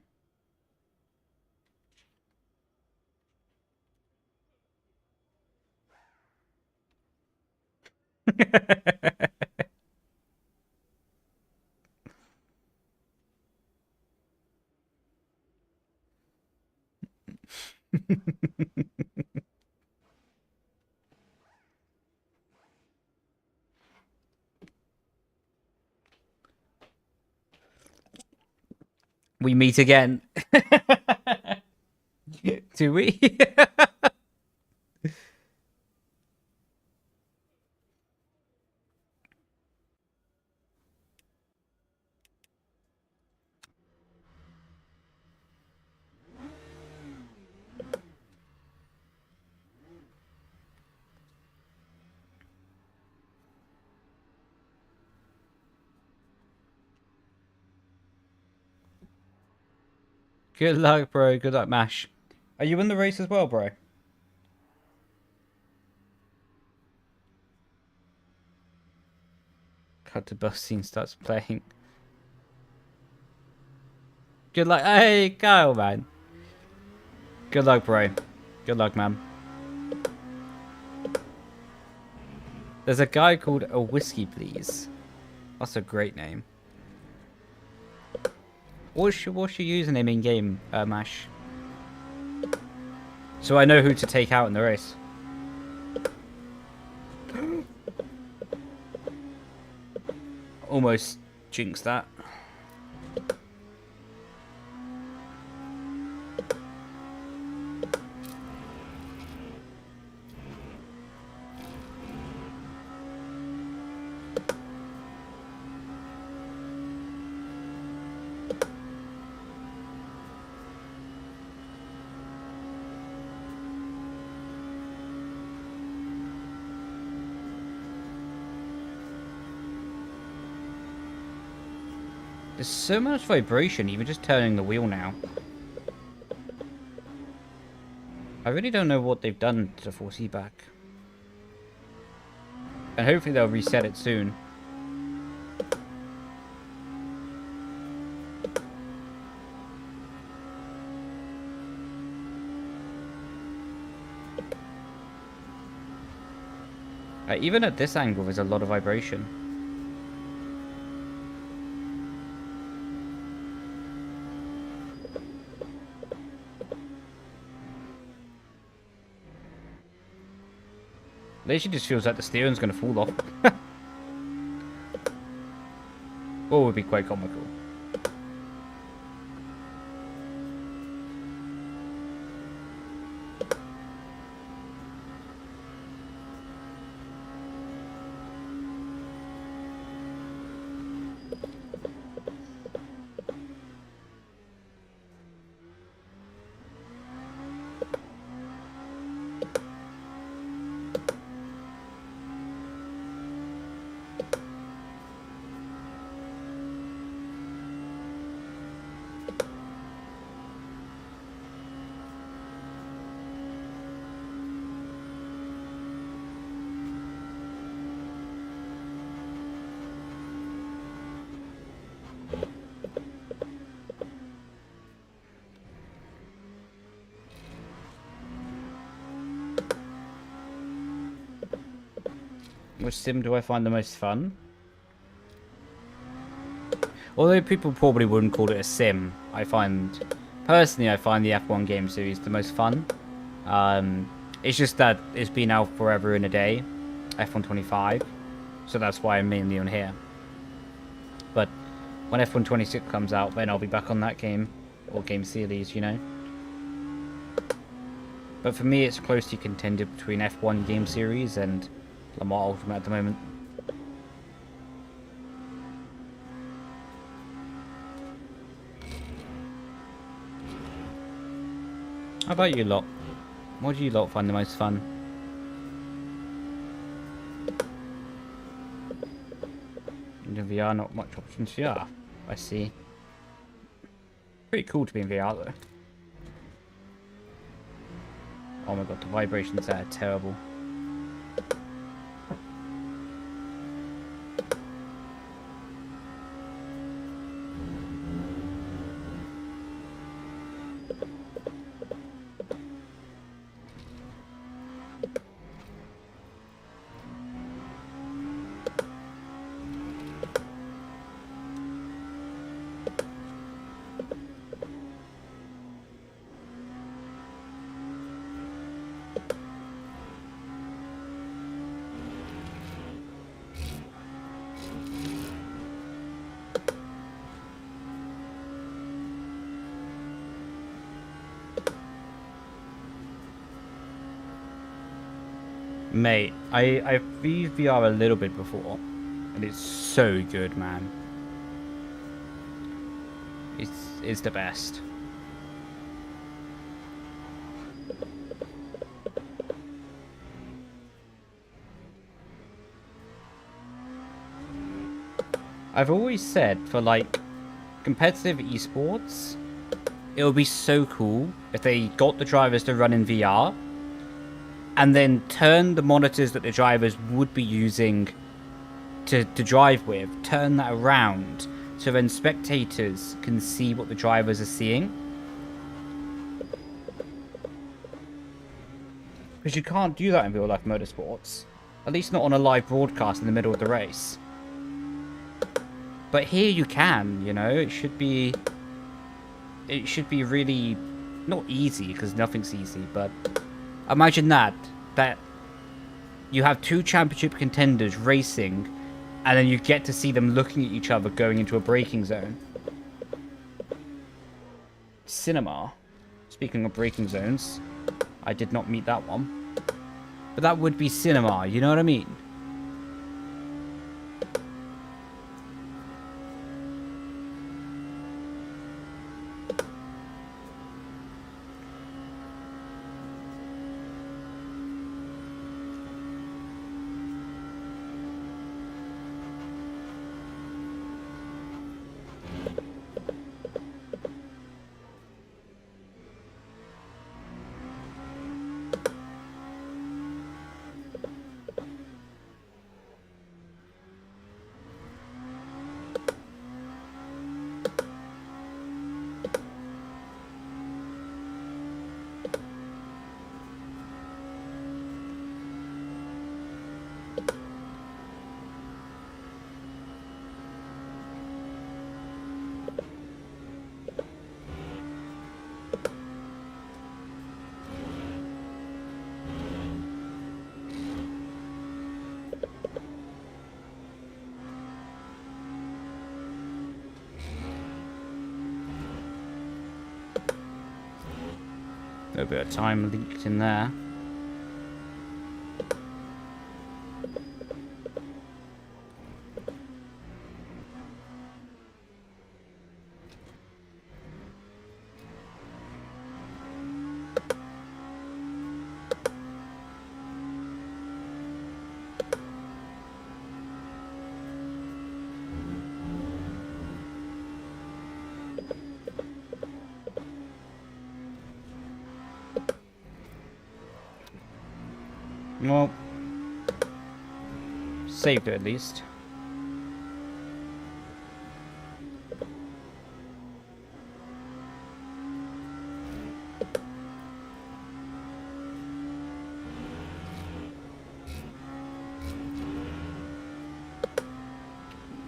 We meet again. Do we? Good luck, bro. Good luck, Mash. Are you in the race as well, bro? Cut to bus scene starts playing. Good luck. Hey, Kyle, man. Good luck, bro. Good luck, man. There's a guy called A Whiskey Please. That's a great name. What's your username in game, Mash? So I know who to take out in the race. Almost jinxed that. There's so much vibration, even just turning the wheel now. I really don't know what they've done to force it back. And hopefully they'll reset it soon. Even at this angle, there's a lot of vibration. Literally just feels like the steering's going to fall off. Or would be quite comical. Which sim do I find the most fun? Although people probably wouldn't call it a sim, personally I find the F1 game series the most fun. It's just that it's been out forever and a day, F1 25, so that's why I'm mainly on here. But when F1 26 comes out, then I'll be back on that game, or game series, you know. But for me, it's a closely contender between F1 game series and Le Mans Ultimate at the moment. How about you lot? What do you lot find the most fun? In VR, not much options. VR. I see. Pretty cool to be in VR though. Oh my god, the vibrations there are terrible. Mate, I've used VR a little bit before, and it's so good, man. It's the best. I've always said for like competitive esports, it would be so cool if they got the drivers to run in VR and then turn the monitors that the drivers would be using to drive with, turn that around so then spectators can see what the drivers are seeing. Because you can't do that in real life motorsports. At least not on a live broadcast in the middle of the race. But here you can, you know, it should be really, not easy, because nothing's easy, but imagine that you have two championship contenders racing, and then you get to see them looking at each other going into a braking zone. Cinema. Speaking of braking zones, I did not meet that one. But that would be cinema, you know what I mean? A little bit of time leaked in there. Well, saved it at least.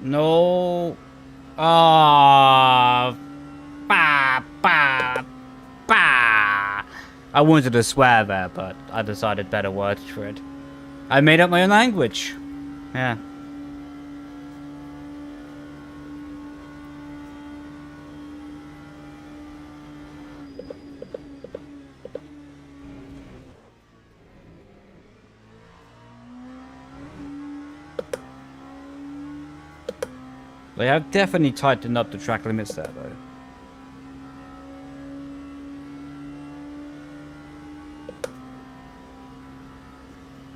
No. Ah. Bah, bah, bah. I wanted to swear there, but I decided better words for it. I made up my own language. Yeah. They have definitely tightened up the track limits there, though.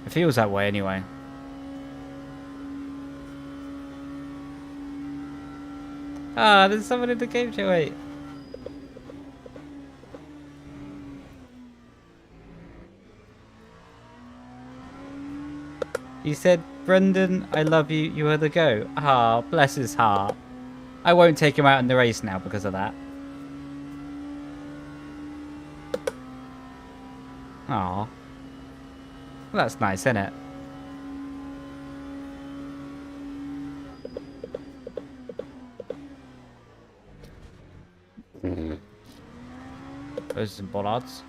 It feels that way anyway. Ah, there's someone in the game to wait. He said, Brendon, I love you, you are the go. Ah, bless his heart. I won't take him out in the race now because of that. Aw. Well, that's nice, isn't it? Those are some bollards.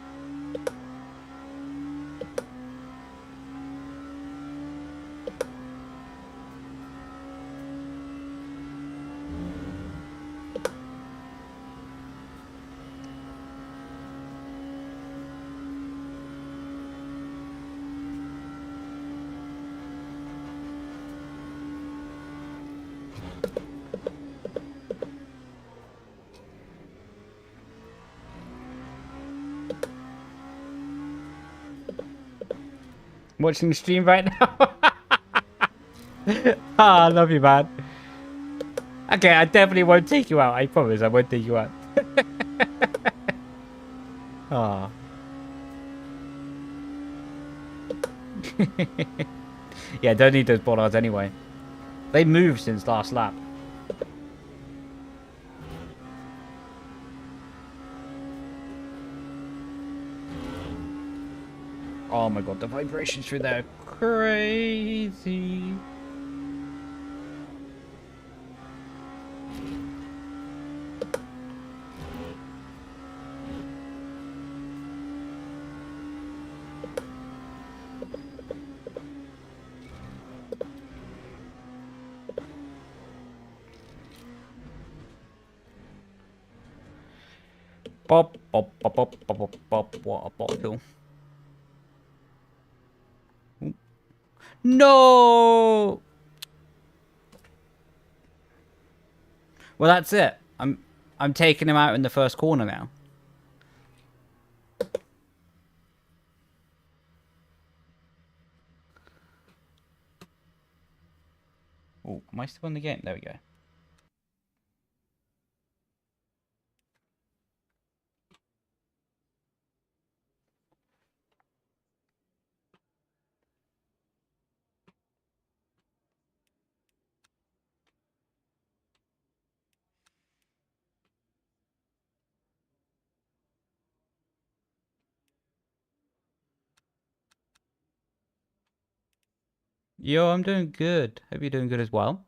Watching the stream right now. Ah, I love you, man. Okay, I definitely won't take you out. I promise I won't take you out. Ah. Yeah, don't need those bollards anyway. They moved since last lap. Oh my god, the vibrations through there are crazy. Pop, pop, pop, pop, pop, pop, pop, what a bottle. No! Well, that's it. I'm taking him out in the first corner now. Oh, am I still in the game? There we go. Yo, I'm doing good. Hope you're doing good as well.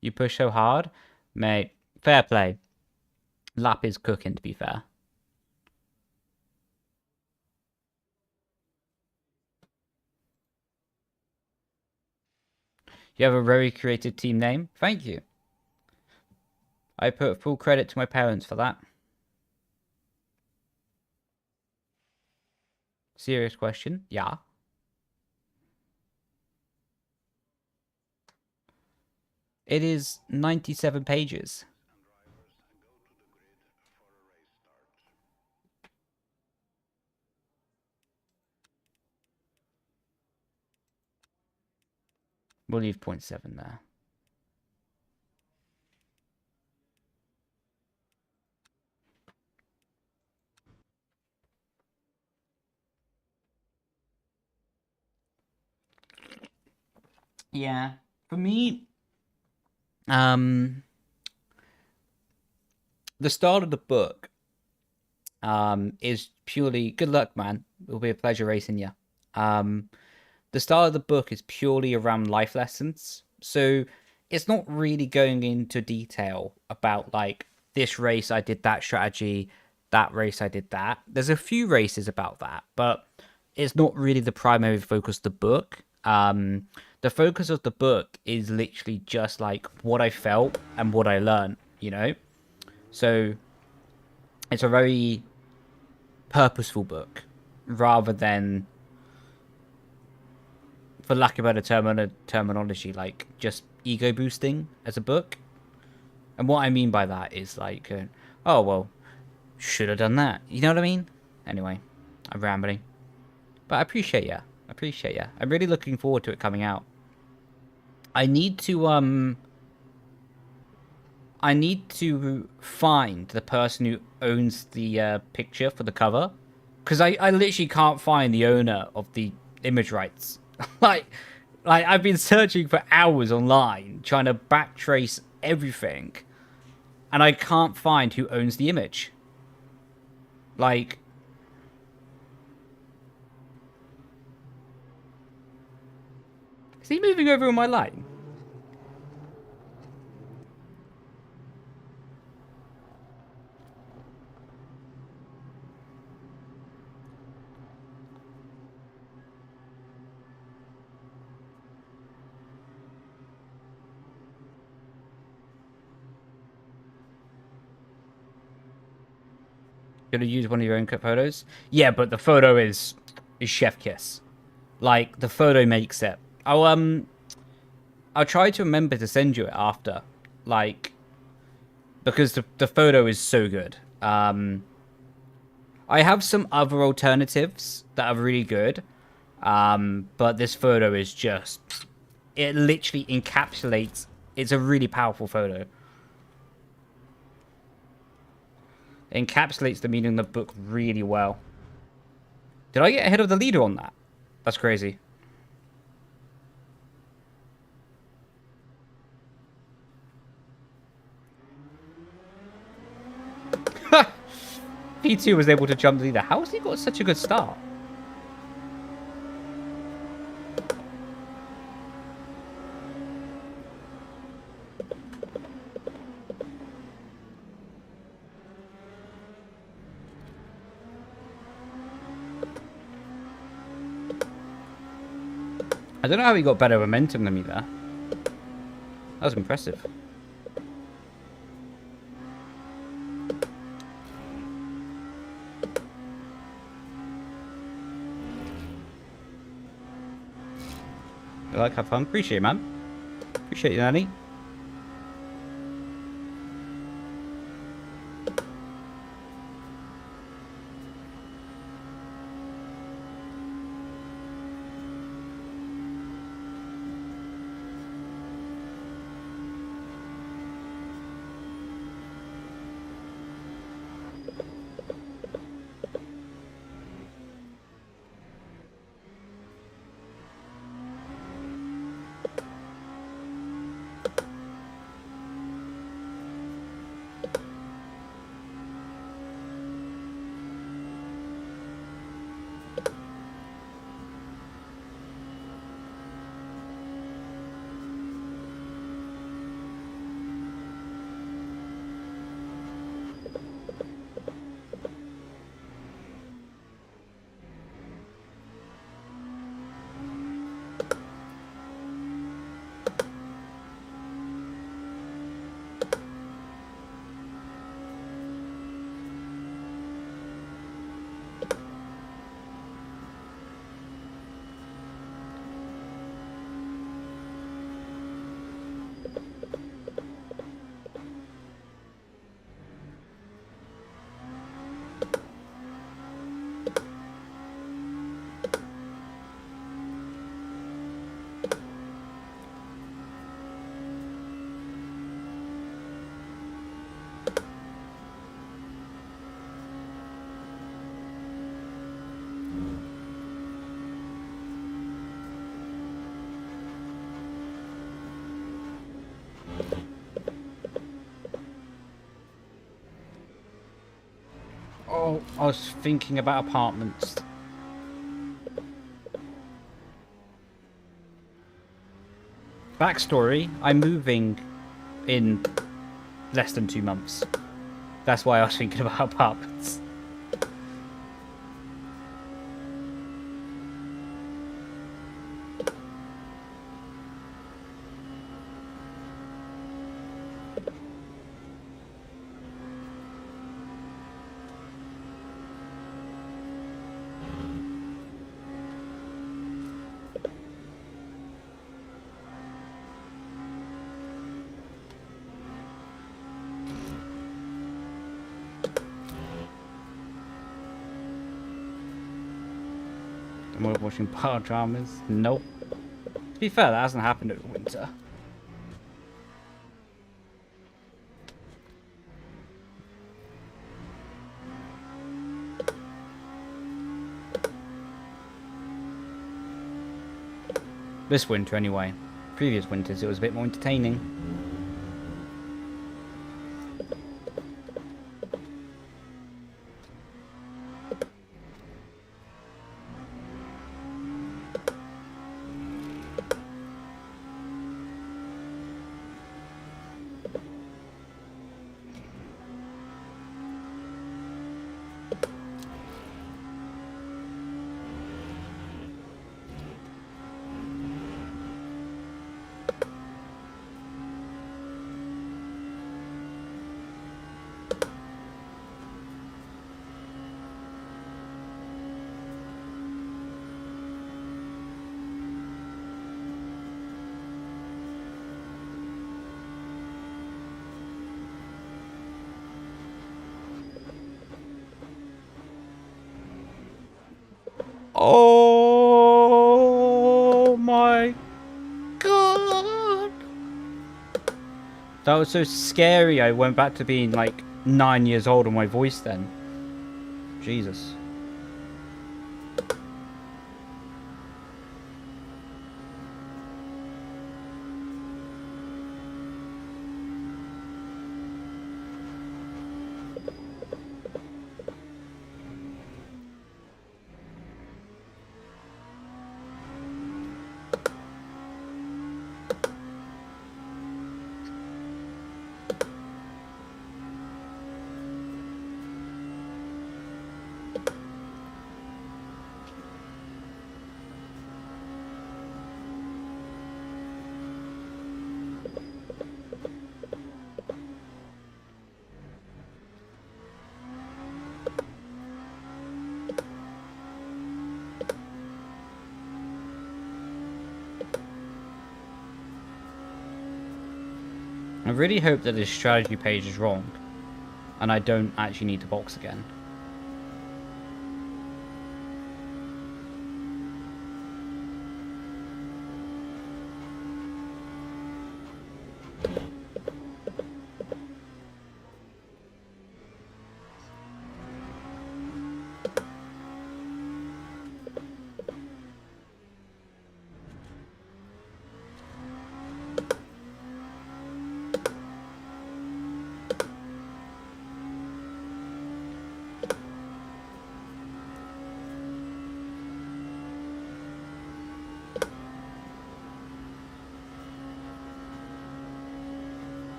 You push so hard? Mate, fair play. Lap is cooking, to be fair. You have a very creative team name. Thank you. I put full credit to my parents for that. Serious question. Yeah. It is 97 pages. We'll leave 0.7 there. Yeah. For me, the start of the book is purely good luck, man. It'll be a pleasure racing you. The start of the book is purely around life lessons. So it's not really going into detail about like this race I did that strategy, that race I did that. There's a few races about that, but it's not really the primary focus of the book. The focus of the book is literally just like what I felt and what I learned, you know? So it's a very purposeful book rather than, for lack of better terminology, like just ego boosting as a book. And what I mean by that is like, oh, well, should have done that. You know what I mean? Anyway, I'm rambling. But I appreciate ya. I appreciate ya. I'm really looking forward to it coming out. I need to find the person who owns the picture for the cover. Because I literally can't find the owner of the image rights. like I've been searching for hours online trying to backtrace everything, and I can't find who owns the image. Like, is he moving over on my line? Gonna use one of your own cut photos? Yeah, but the photo is chef kiss. Like, the photo makes it. I'll try to remember to send you it after. Like, because the photo is so good. I have some other alternatives that are really good. But this photo is just, it literally encapsulates, it's a really powerful photo. It encapsulates the meaning of the book really well. Did I get ahead of the leader on that? That's crazy. P2 was able to jump the leader. How has he got such a good start? I don't know how he got better momentum than me there. That was impressive. I like, have fun. Appreciate it, man. Appreciate you, Nanny. Oh, I was thinking about apartments. Backstory, I'm moving in less than 2 months. That's why I was thinking about apartments. Am I watching bar dramas? Nope. To be fair, that hasn't happened over winter. This winter, anyway. Previous winters, it was a bit more entertaining. Oh my god! That was so scary. I went back to being like 9 years old on my voice then. Jesus. I really hope that this strategy page is wrong, and I don't actually need to box again.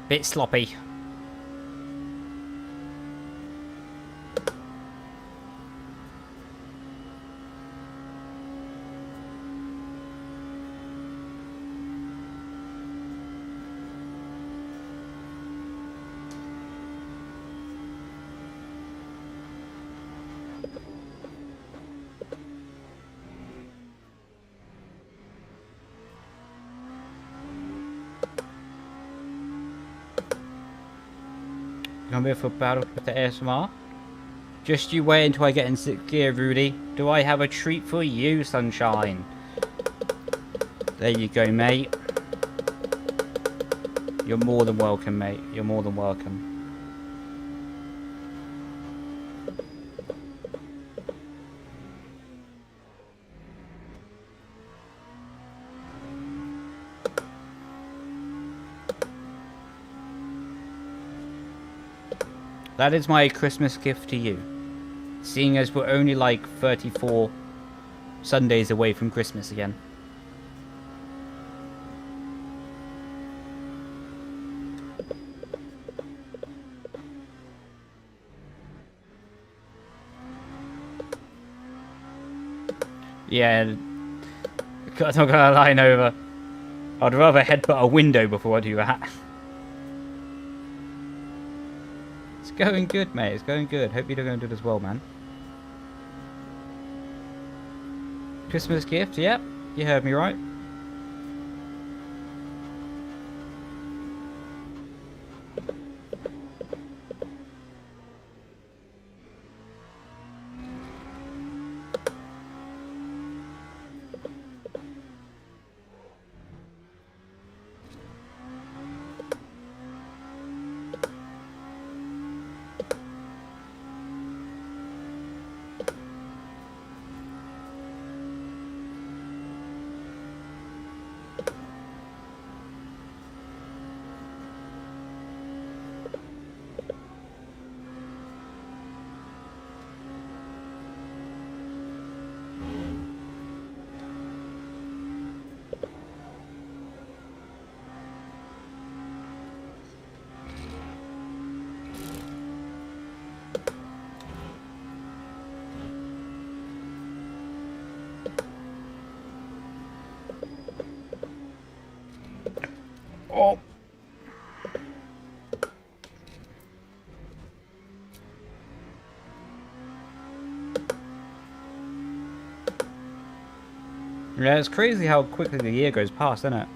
Bit sloppy. Come here for battle with the ASMR. Just you wait until I get in 6th gear, Rudy. Do I have a treat for you, sunshine? There you go, mate. You're more than welcome, mate. You're more than welcome. That is my Christmas gift to you. Seeing as we're only like 34 Sundays away from Christmas again. Yeah, I'm not gonna line over. I'd rather headbutt a window before I do that. It's going good, mate. It's going good. Hope you're going to do it as well, man. Christmas gift, yep. You heard me right. Oh. Yeah, it's crazy how quickly the year goes past, isn't it?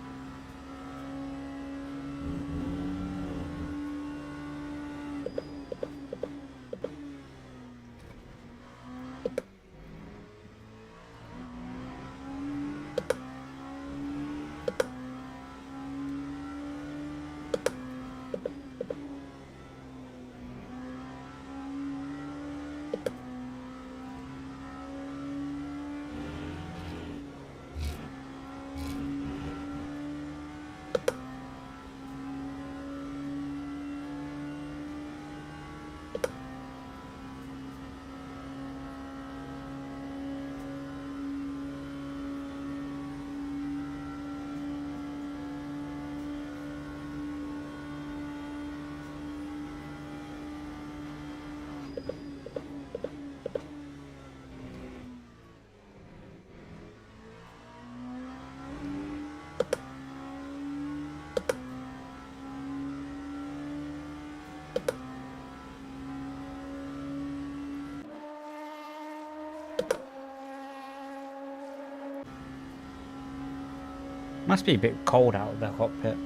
Must be a bit cold out of the cockpit.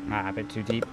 Ah, a bit too deep.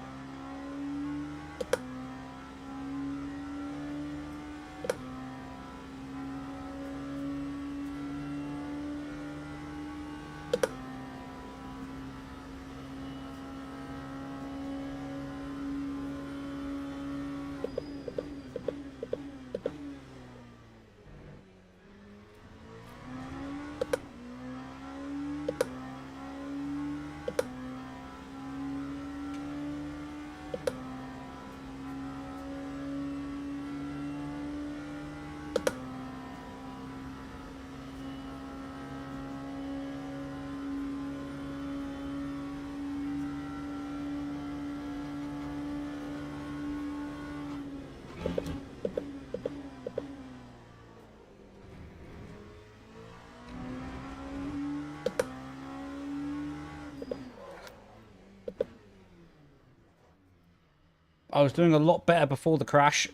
I was doing a lot better before the crash.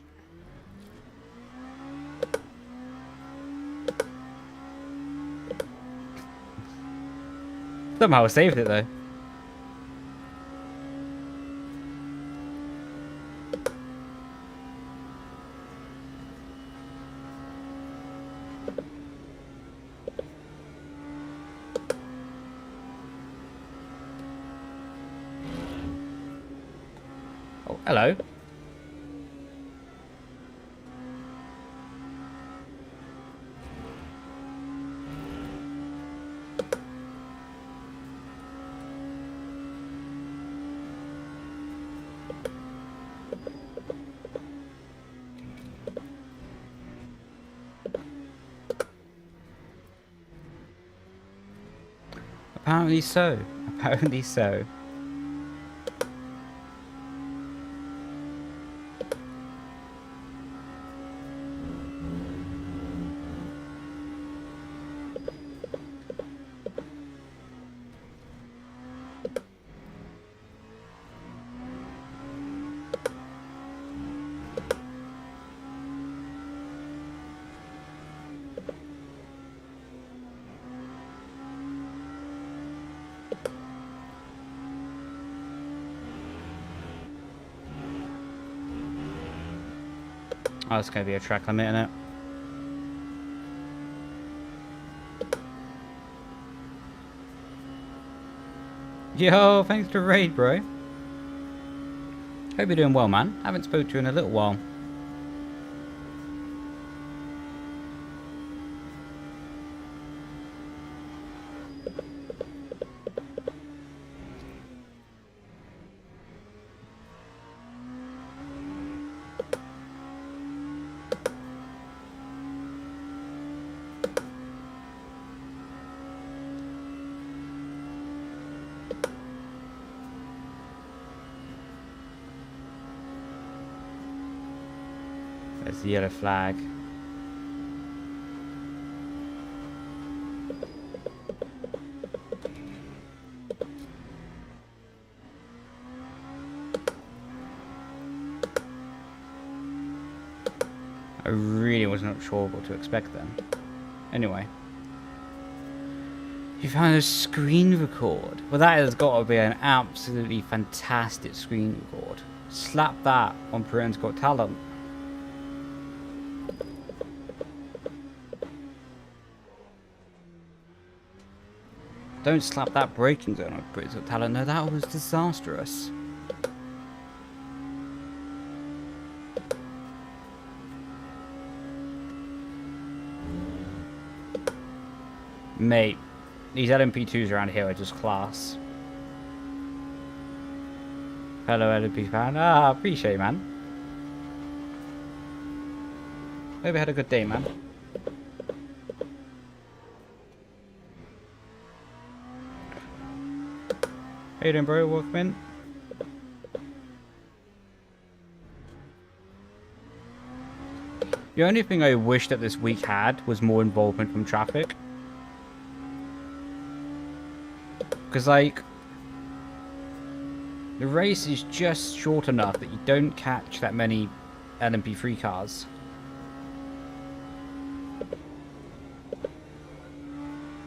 Somehow I saved it though. Oh, hello. Apparently so. Apparently so. Oh, it's going to be a track limit, isn't it? Yo, thanks to Raid, bro. Hope you're doing well, man. Haven't spoke to you in a little while. There's the yellow flag. I really was not sure what to expect then. Anyway. You found a screen record. Well, that has got to be an absolutely fantastic screen record. Slap that on Britain's Got Talent. Don't slap that braking zone on Britain's Got Talent. No, that was disastrous. Mate, these LMP2s around here are just class. Hello, LMP fan. Ah, appreciate it, man. Hope you had a good day, man. How you doing, bro? Welcome in. The only thing I wish that this week had was more involvement from traffic. Because, like, the race is just short enough that you don't catch that many LMP3 cars.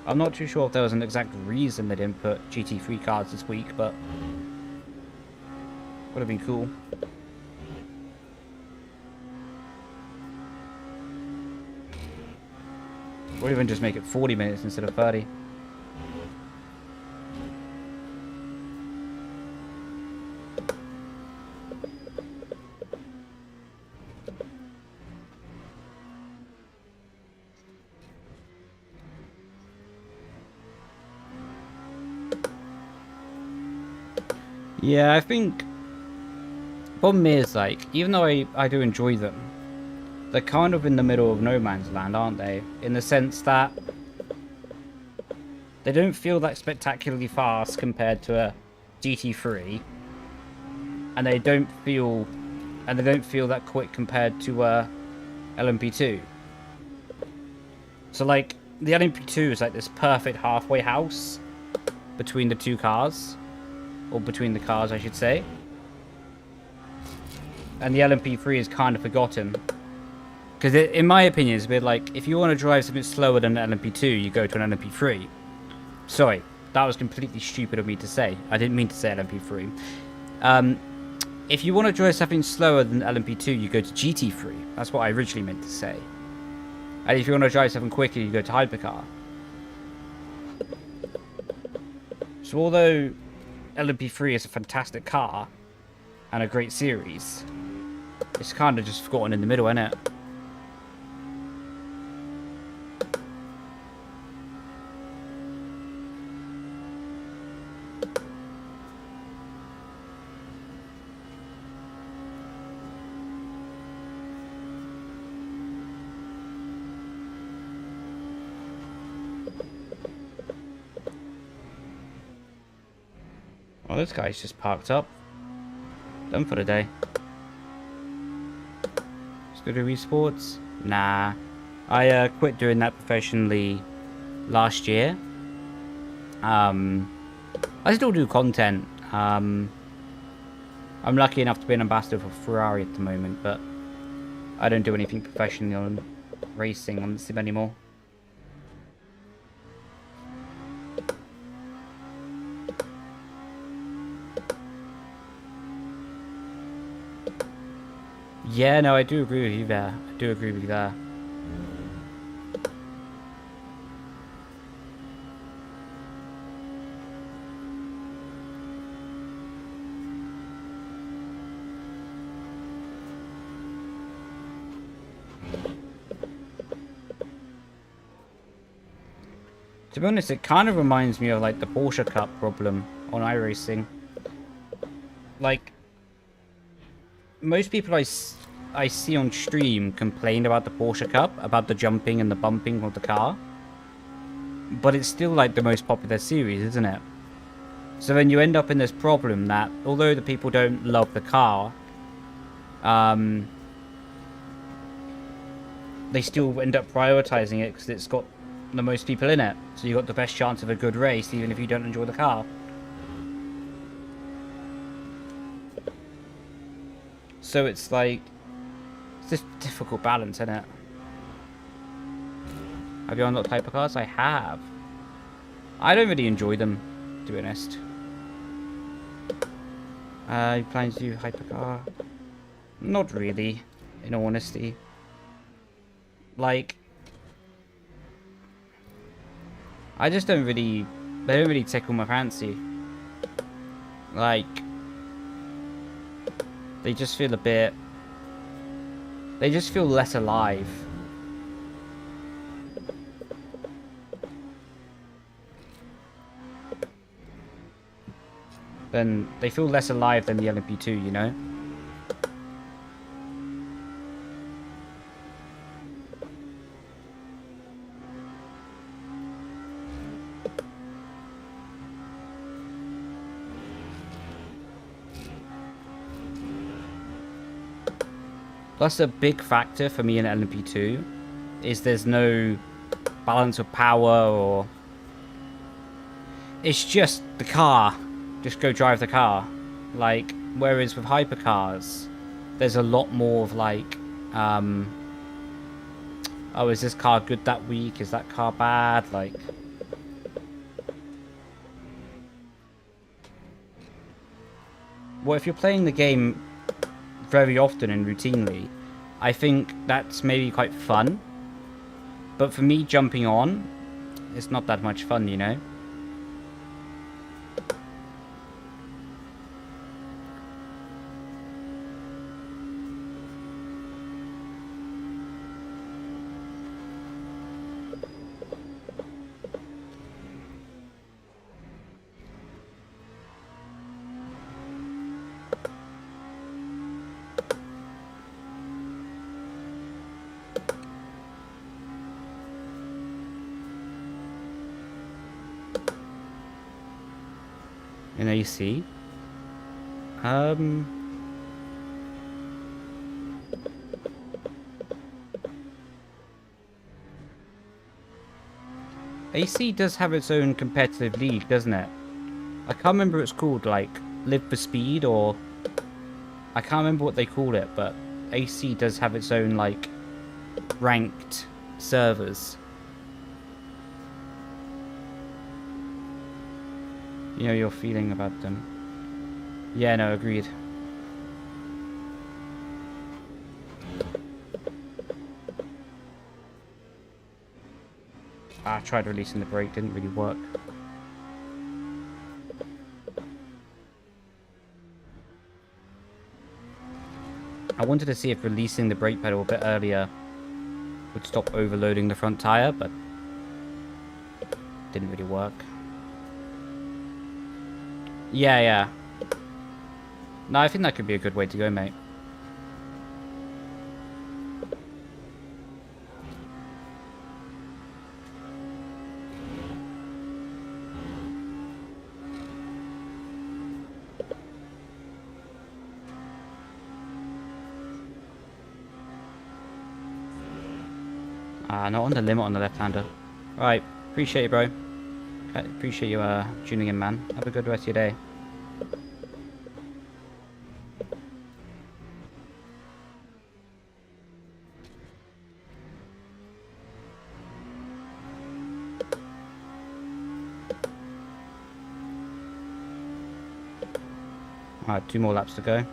I'm not too sure if there was an exact reason they didn't put GT3 cars this week, but would have been cool. Or even just make it 40 minutes instead of 30. Yeah, I think problem is, like, even though I do enjoy them, they're kind of in the middle of no man's land, aren't they? In the sense that they don't feel that spectacularly fast compared to a GT3, and they don't feel that quick compared to a LMP2. So, like, the LMP2 is like this perfect halfway house between the two cars. Or between the cars, I should say. And the LMP3 is kind of forgotten. Because in my opinion, it's a bit like, if you want to drive something slower than an LMP2, you go to an LMP3. Sorry, that was completely stupid of me to say. I didn't mean to say LMP3. If you want to drive something slower than LMP2, you go to GT3. That's what I originally meant to say. And if you want to drive something quicker, you go to hypercar. So although LMP3 is a fantastic car and a great series, it's kind of just forgotten in the middle, isn't it? Oh, this guy's just parked up. Done for the day. Scooter Esports? Nah. I quit doing that professionally last year. I still do content. I'm lucky enough to be an ambassador for Ferrari at the moment, but I don't do anything professionally on racing on the sim anymore. Yeah, no, I do agree with you there. I do agree with you there. To be honest, it kind of reminds me of like the Porsche Cup problem on iRacing. Like, most people I see on stream complain about the Porsche Cup, about the jumping and the bumping of the car. But it's still like the most popular series, isn't it? So then you end up in this problem that, although the people don't love the car, they still end up prioritizing it because it's got the most people in it. So you got the best chance of a good race, even if you don't enjoy the car. So it's like, it's this difficult balance, isn't it? Have you unlocked hypercars? I have. I don't really enjoy them, to be honest. You planning to do hypercar? Not really, in all honesty. Like, I just don't really, they don't really tickle my fancy. Like, they just feel a bit, they just feel less alive. Then they feel less alive than the LMP2, you know? Plus, a big factor for me in LMP2 is there's no balance of power, or it's just the car. Just go drive the car. Like, whereas with hypercars, there's a lot more of like, oh, is this car good that week? Is that car bad? Like, well, if you're playing the game very often and routinely, I think that's maybe quite fun. But for me, jumping on, it's not that much fun, you know? In AC. AC does have its own competitive league, doesn't it? I can't remember what it's called, like Live for Speed or I can't remember what they call it, but AC does have its own, like, ranked servers. You know your feeling about them. Yeah, no, agreed. I tried releasing the brake, didn't really work. I wanted to see if releasing the brake pedal a bit earlier would stop overloading the front tire, but didn't really work. Yeah. No, I think that could be a good way to go, mate. Not on the limit on the left-hander. Right, appreciate you, bro. Appreciate you tuning in, man. Have a good rest of your day. Alright, 2 more laps to go.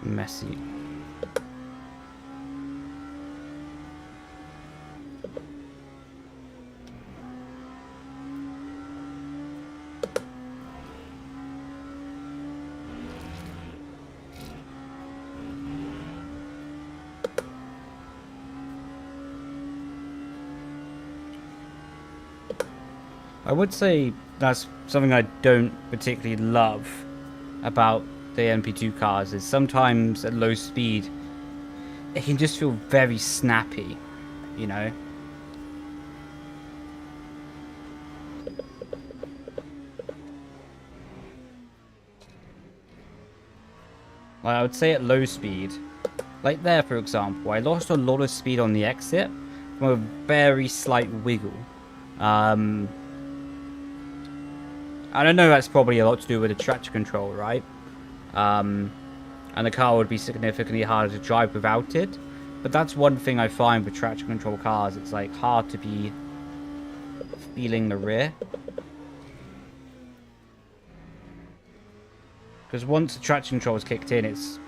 Messy. I would say that's something I don't particularly love about the LMP2 cars, is sometimes at low speed it can just feel very snappy, you know. Like, I would say at low speed, like there for example, I lost a lot of speed on the exit from a very slight wiggle. I don't know, that's probably a lot to do with the traction control, right? And the car would be significantly harder to drive without it. But that's one thing I find with traction control cars. It's like hard to be feeling the rear. Because once the traction control is kicked in, it's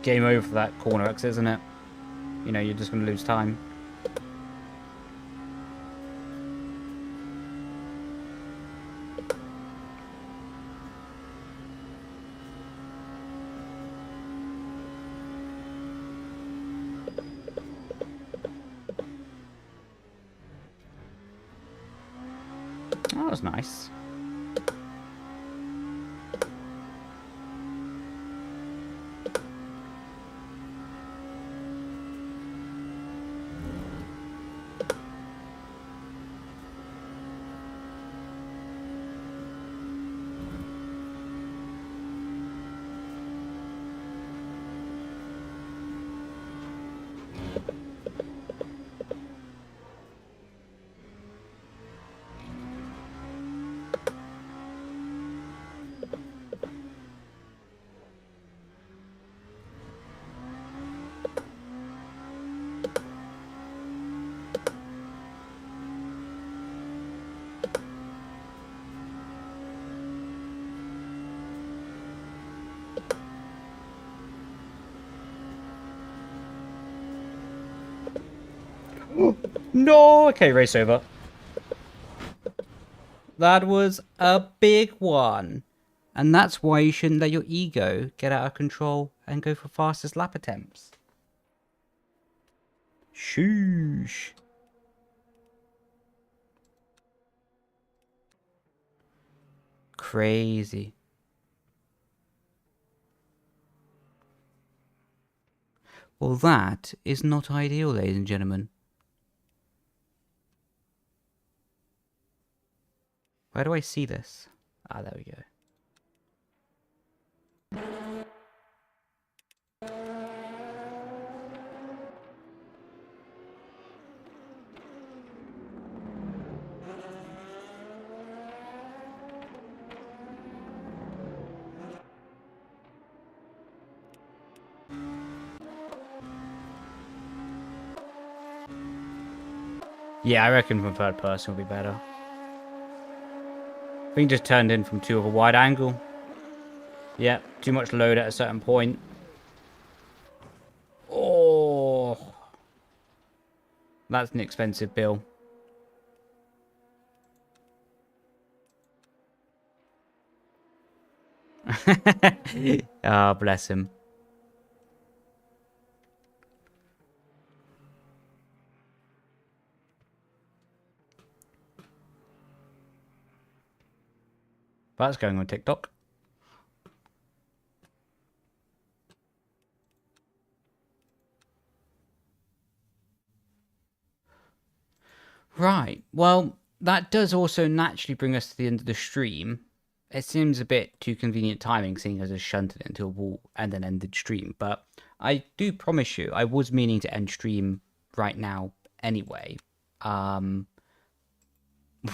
game over for that corner exit, isn't it? You know, you're just going to lose time. That was nice. No! Okay, race over. That was a big one. And that's why you shouldn't let your ego get out of control and go for fastest lap attempts. Shoosh. Crazy. Well, that is not ideal, ladies and gentlemen. Where do I see this? Ah, there we go. Yeah, I reckon from third person will be better. I think just turned in from too of a wide angle. Yeah, too much load at a certain point. Oh, that's an expensive bill. Oh, bless him. That's going on TikTok. Right. Well, that does also naturally bring us to the end of the stream. It seems a bit too convenient timing, seeing as I shunted it into a wall and then ended stream. But I do promise you, I was meaning to end stream right now anyway.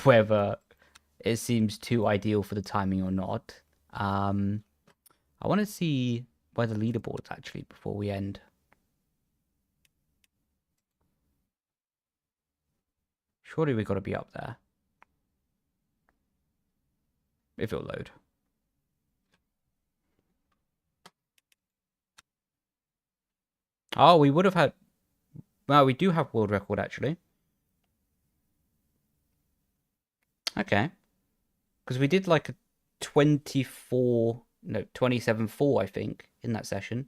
Whether it seems too ideal for the timing or not. I want to see where the leaderboard is actually before we end. Surely we got to be up there. If it'll load. Oh, we would have had... Well, we do have world record, actually. Okay. Because we did like a 24... No, 27.4, I think, in that session.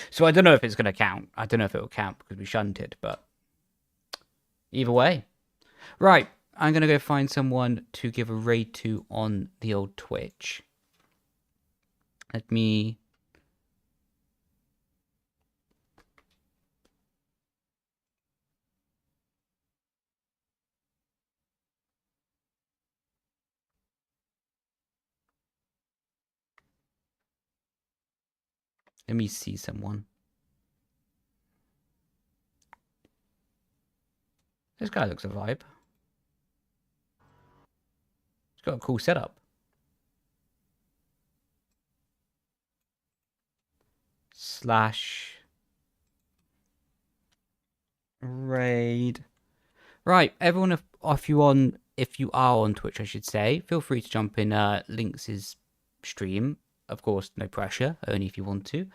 So I don't know if it's going to count. I don't know if it will count because we shunted, but... Either way. Right. I'm going to go find someone to give a raid to on the old Twitch. Let me... Let me see someone. This guy looks a vibe. He's got a cool setup. Slash raid. Right, everyone, if you are on Twitch, I should say, feel free to jump in Lynx's stream. Of course, no pressure, only if you want to.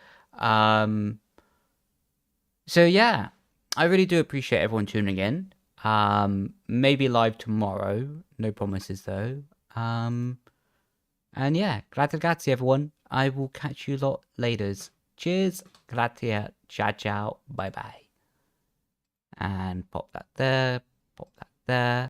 So yeah, I really do appreciate everyone tuning in. Maybe live tomorrow, no promises though. And yeah, grazie everyone. I will catch you lot later. Cheers, grazie, ciao ciao, bye bye. And pop that there, pop that there.